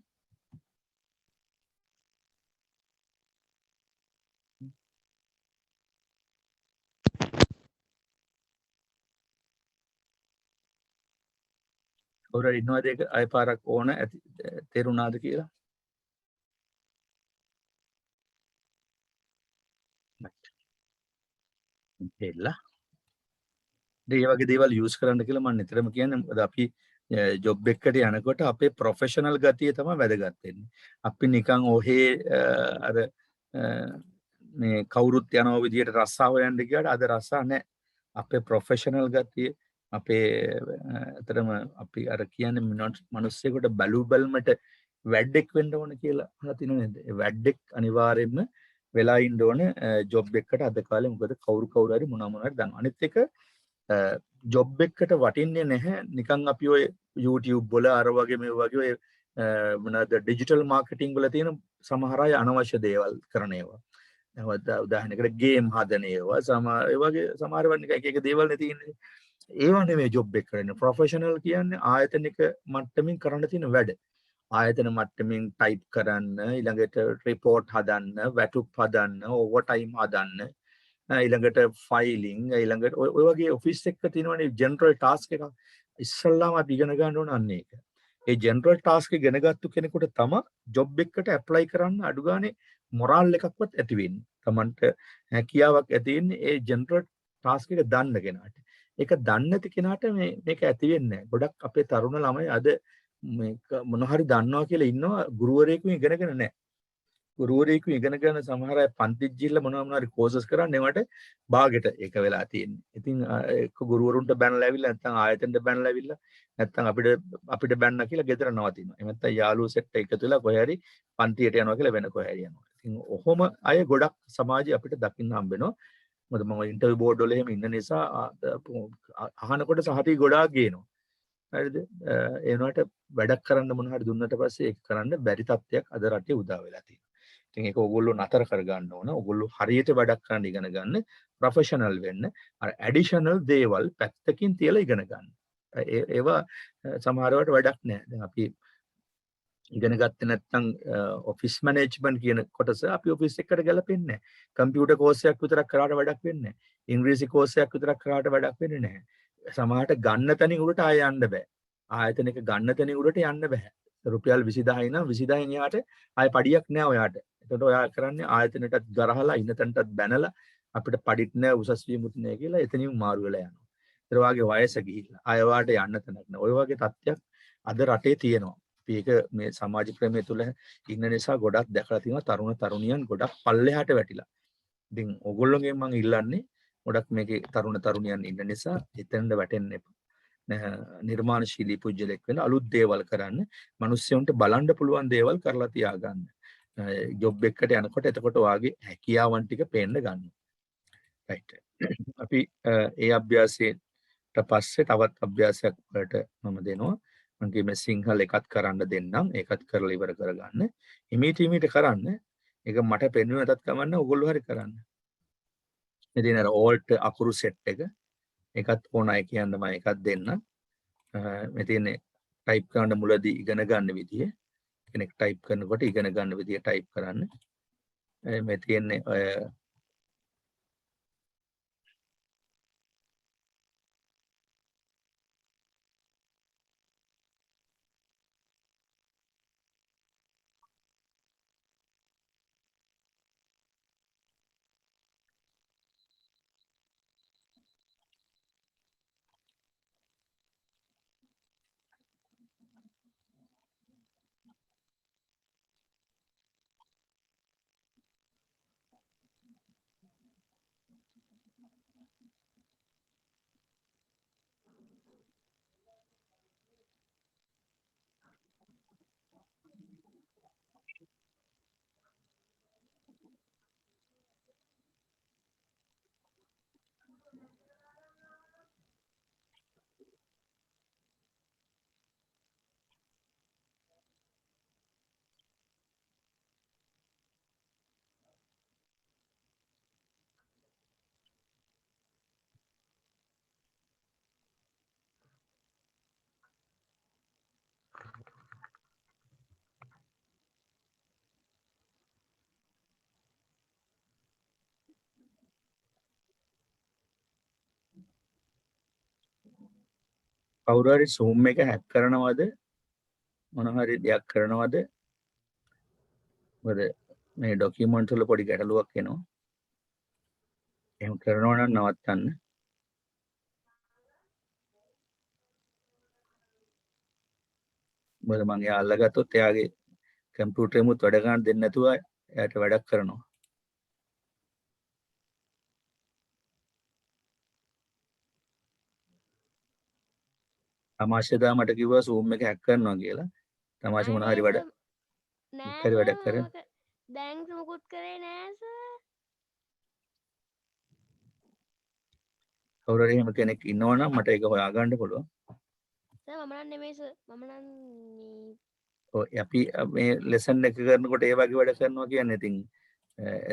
කවුරු හරි ඉන්නවද ඒක අය පාරක් ඕන තේරුණාද කියලා? දෙලා මේ වගේ දේවල් යූස් කරන්න කියලා මම නිතරම කියන්නේ. මොකද අපි ජොබ් එකකට යනකොට අපේ ප්‍රොෆෙෂනල් ගතිය තමයි වැදගත් වෙන්නේ. අපි නිකන් ඔහේ අර මේ කවුරුත් යනවා විදියට රස්සා හොයන්න ගියාට අද රස්සා නැහැ. අපේ ප්‍රොෆෙෂනල් ගතිය අපේ අතරම අපි අර කියන්නේ මිනිස්සුෙකුට බැලු බැලමට වැඩෙක් වෙන්න ඕන කියලා අහලා තියෙනව නේද? ඒ වැඩෙක් අනිවාර්යයෙන්ම වෙලා ඉන්න ඕන ජොබ් එකකට අද කාලේ. මොකද කවුරු හරි මොනවා හරි දන්නවා. අනිත් එක ජොබ් එකකට වටින්නේ නැහැ නිකන් අපි ඔය YouTube වල අර වගේ මේ වගේ ඔය මොනවාද ඩිජිටල් මාකටිං වල තියෙන සමහර අය අනවශ්‍ය දේවල් කරන ඒවා. උදාහරණයකට ගේම් හදන ඒවා ඒ වගේ සමහර වෙන්නේ එක එක දේවල් නේ තියෙන්නේ. ඒවා නෙමෙයි ජොබ් එක කරන්නේ. ප්‍රොෆෙෂනල් කියන්නේ ආයතනික මට්ටමින් කරන්න තියෙන වැඩ. ආයතන මට්ටමින් ටයිප් කරන්න, ඊළඟට රිපෝට් හදන්න, වැටුප් හදන්න, ඕවර් ටයිම් හදන්න, ඊළඟට ෆයිලිං, ඊළඟට ඔය වගේ ඔෆිස් එකක තියෙනවනේ ජෙනරල් ටාස්ක් එකක්. ඉස්සල්ලාම අපි ඉගෙන ගන්න ඕන අන්න ඒක. ඒ ජෙනරල් ටාස්ක් එක ඉගෙන ගත්තු කෙනෙකුට තමයි ජොබ් එකකට ඇප්ලයි කරන්න අඩු ගානේ මොරාල් එකක්වත් ඇති වෙන්නේ. Tamanට හැකියාවක් ඇති වෙන්නේ ඒ ජෙනරල් ටාස්ක් එක දන්න කෙනාට. ඒක දන්නේ නැති කෙනාට මේක ඇති වෙන්නේ නැහැ. ගොඩක් අපේ තරුණ ළමයි අද මේක මොන හරි දන්නවා කියලා ඉන්නවා ගුරුවරයෙකුගෙන් ඉගෙනගෙන නැහැ. ගුරුවරයෙකු ඉගෙන ගන්න සමහර අය පන්තිත් ගිහිල්ලා මොනවා හරි කෝසස් කරන්නේ ඒවට භාගෙට ඒක වෙලා තියෙන්නේ. ඉතින් එක්ක ගුරුවරුන්ට බැනලා ඇවිල්ලා නැත්නම් ආයතනට බැනලා ඇවිල්ලා නැත්නම් අපිට බැන්නා කියලා ගෙදර නවතිනවා. එහෙම නැත්නම් යාළුවෝ සෙට් එකතු වෙලා කොහේ හරි පන්තියට යනවා කියලා වෙන කොහේ හරි යනවා. ඉතින් ඔහොම අය ගොඩක් සමාජයේ අපිට දකින්න හම්බ වෙනවා. මොකද මම ඉන්ටර්වියු බෝඩ් වල එහෙම ඉන්න නිසා අහනකොට සහතික ගොඩාක් ගේනවා. හරිද? ඒ වුණාට වැඩක් කරන්න මොන හරි දුන්නට පස්සේ ඒක කරන්න බැරි තත්ත්වයක් අද රටේ උදා වෙලා තියෙනවා. ඉතින් ඒක ඕගොල්ලෝ නතර කර ගන්න ඕන. ඕගොල්ලෝ හරියට වැඩක් කරන්න ඉගෙන ගන්න, ප්‍රොෆෙෂනල් වෙන්න, අර ඇඩිෂනල් දේවල් පැත්තකින් තියලා ඉගෙන ගන්න. ඒවා සමහරවට වැඩක් නැහැ. දැන් අපි ඉගෙන ගත්තේ නැත්නම් ඔෆිස් මැනේජ්මන්ට් කියන කොටස අපි ඔෆිස් එකකට ගැලපෙන්නේ නැහැ. කම්පියුටර් කෝස් එකක් විතරක් කරාට වැඩක් වෙන්නේ නැහැ. ඉංග්‍රීසි කෝස් එකක් විතරක් කරාට වැඩක් වෙන්නේ නැහැ. සමහරට ගන්න තැනින් උඩට ආය යන්න බෑ. ආයතනයක ගන්න තැනින් උඩට යන්න බෑ. රුපියල් 20000 නම් 20000න් එහාට ආය පඩියක් නෑ ඔයාට. එතකොට ඔයා කරන්නේ ආයතනයටත් ගරහලා ඉන්න තැනටත් බැනලා අපිට පඩිත් නෑ උසස් විමුත් නෑ කියලා එතනින් මාරු වෙලා යනවා. ඒතර වාගේ වයස ගිහිල්ලා ආය ඔයාට යන්න තැනක් නෑ. ඔය වගේ තත්ත්වයක් අද රටේ තියෙනවා. අපි ඒක මේ සමාජ ක්‍රමයේ තුල ඉන්න නිසා ගොඩක් දැකලා තියෙනවා තරුණ තරුණියන් ගොඩක් පල්ලෙහාට වැටිලා. ඉතින් ඕගොල්ලෝගෙන් මම ඉල්ලන්නේ ගොඩක් මේකේ තරුණ තරුණියන් ඉන්න නිසා එතනට වැටෙන්න එපා. නිර්මාණශීලී පුජ්‍යලෙක් වෙලා අලුත් දේවල් කරන්න, මිනිස්සුන්ට බලන්න පුළුවන් දේවල් කරලා තියාගන්න. ජොබ් එකකට යනකොට එතකොට වාගේ හැකියාවන් ටික පේන්න ගන්නවා. රයිට්. අපි ඒ අභ්‍යාසයට පස්සේ තවත් අභ්‍යාසයක් වලට මම දෙනවා. මම මේ සිංහල එකත් කරන්න දෙන්නම්. ඒකත් කරලා ඉවර කරගන්න. හිමීට කරන්න. ඒක මට පෙන්වන්න නැතත් කමන්න ඕගොල්ලෝ හරි කරන්න. ඉතින් අර ඕල්ට් අකුරු සෙට් එක එකත් ඕනයි කියන්න මම එකක් දෙන්න. මේ තියෙන්නේ ටයිප් කරන්න මුලදී ඉගෙන ගන්න විදිය. කෙනෙක් ටයිප් කරනකොට ඉගෙන ගන්න විදිය ටයිප් කරන්න. මේ තියෙන්නේ ඔය කවුරු හරි Zoom එක හැක් කරනවද මොන හරි දෙයක් කරනවද මොකද මේ ડોකියුමන්ට් වල පොඩි ගැටලුවක් එනවා එහෙම කරනවා නම් නවත්තන්න මොකද මම එයා අල්ලගත්තොත් එයාගේ කම්පියුටරෙමුත් වැඩ ගන්න දෙන්නේ නැතුව එයාට වැඩක් කරනවා තමාෂේ මට කිව්වා Zoom එක හැක් කරනවා කියලා. තමාෂේ මොන හරි වැඩ හරි වැඩක් කරේ. දැන් මොකුත් කරේ නෑ සර්. කවුරු හරි එහෙම කෙනෙක් ඉන්නවනම් මට ඒක හොයාගන්න පුළුවන්. සර් මම නම් නෙමෙයි සර්. මම නම් ඔය අපි මේ ලෙසන් එක කරනකොට ඒ වගේ වැඩ කරනවා කියන්නේ ඉතින්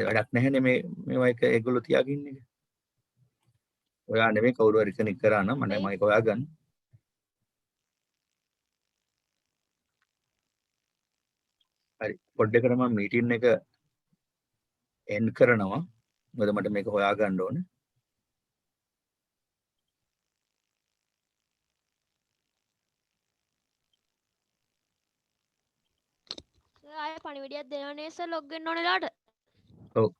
වැඩක් නැහැනේ මේවා එක ඒගොල්ලෝ තියාගින්න එක. ඔයා නෙමෙයි කවුරු හරි කෙනෙක් කරා නම් මම ඒක හොයාගන්න. හරි පොඩ්ඩකට මම මීටින් එක එන්ඩ් කරනවා මොකද මට මේක හොයාගන්න ඕනේ සර් ආයෙ පණිවිඩයක් දෙනවනේ සර් ලොග් වෙන්න ඕන වෙලාවට. ඔව්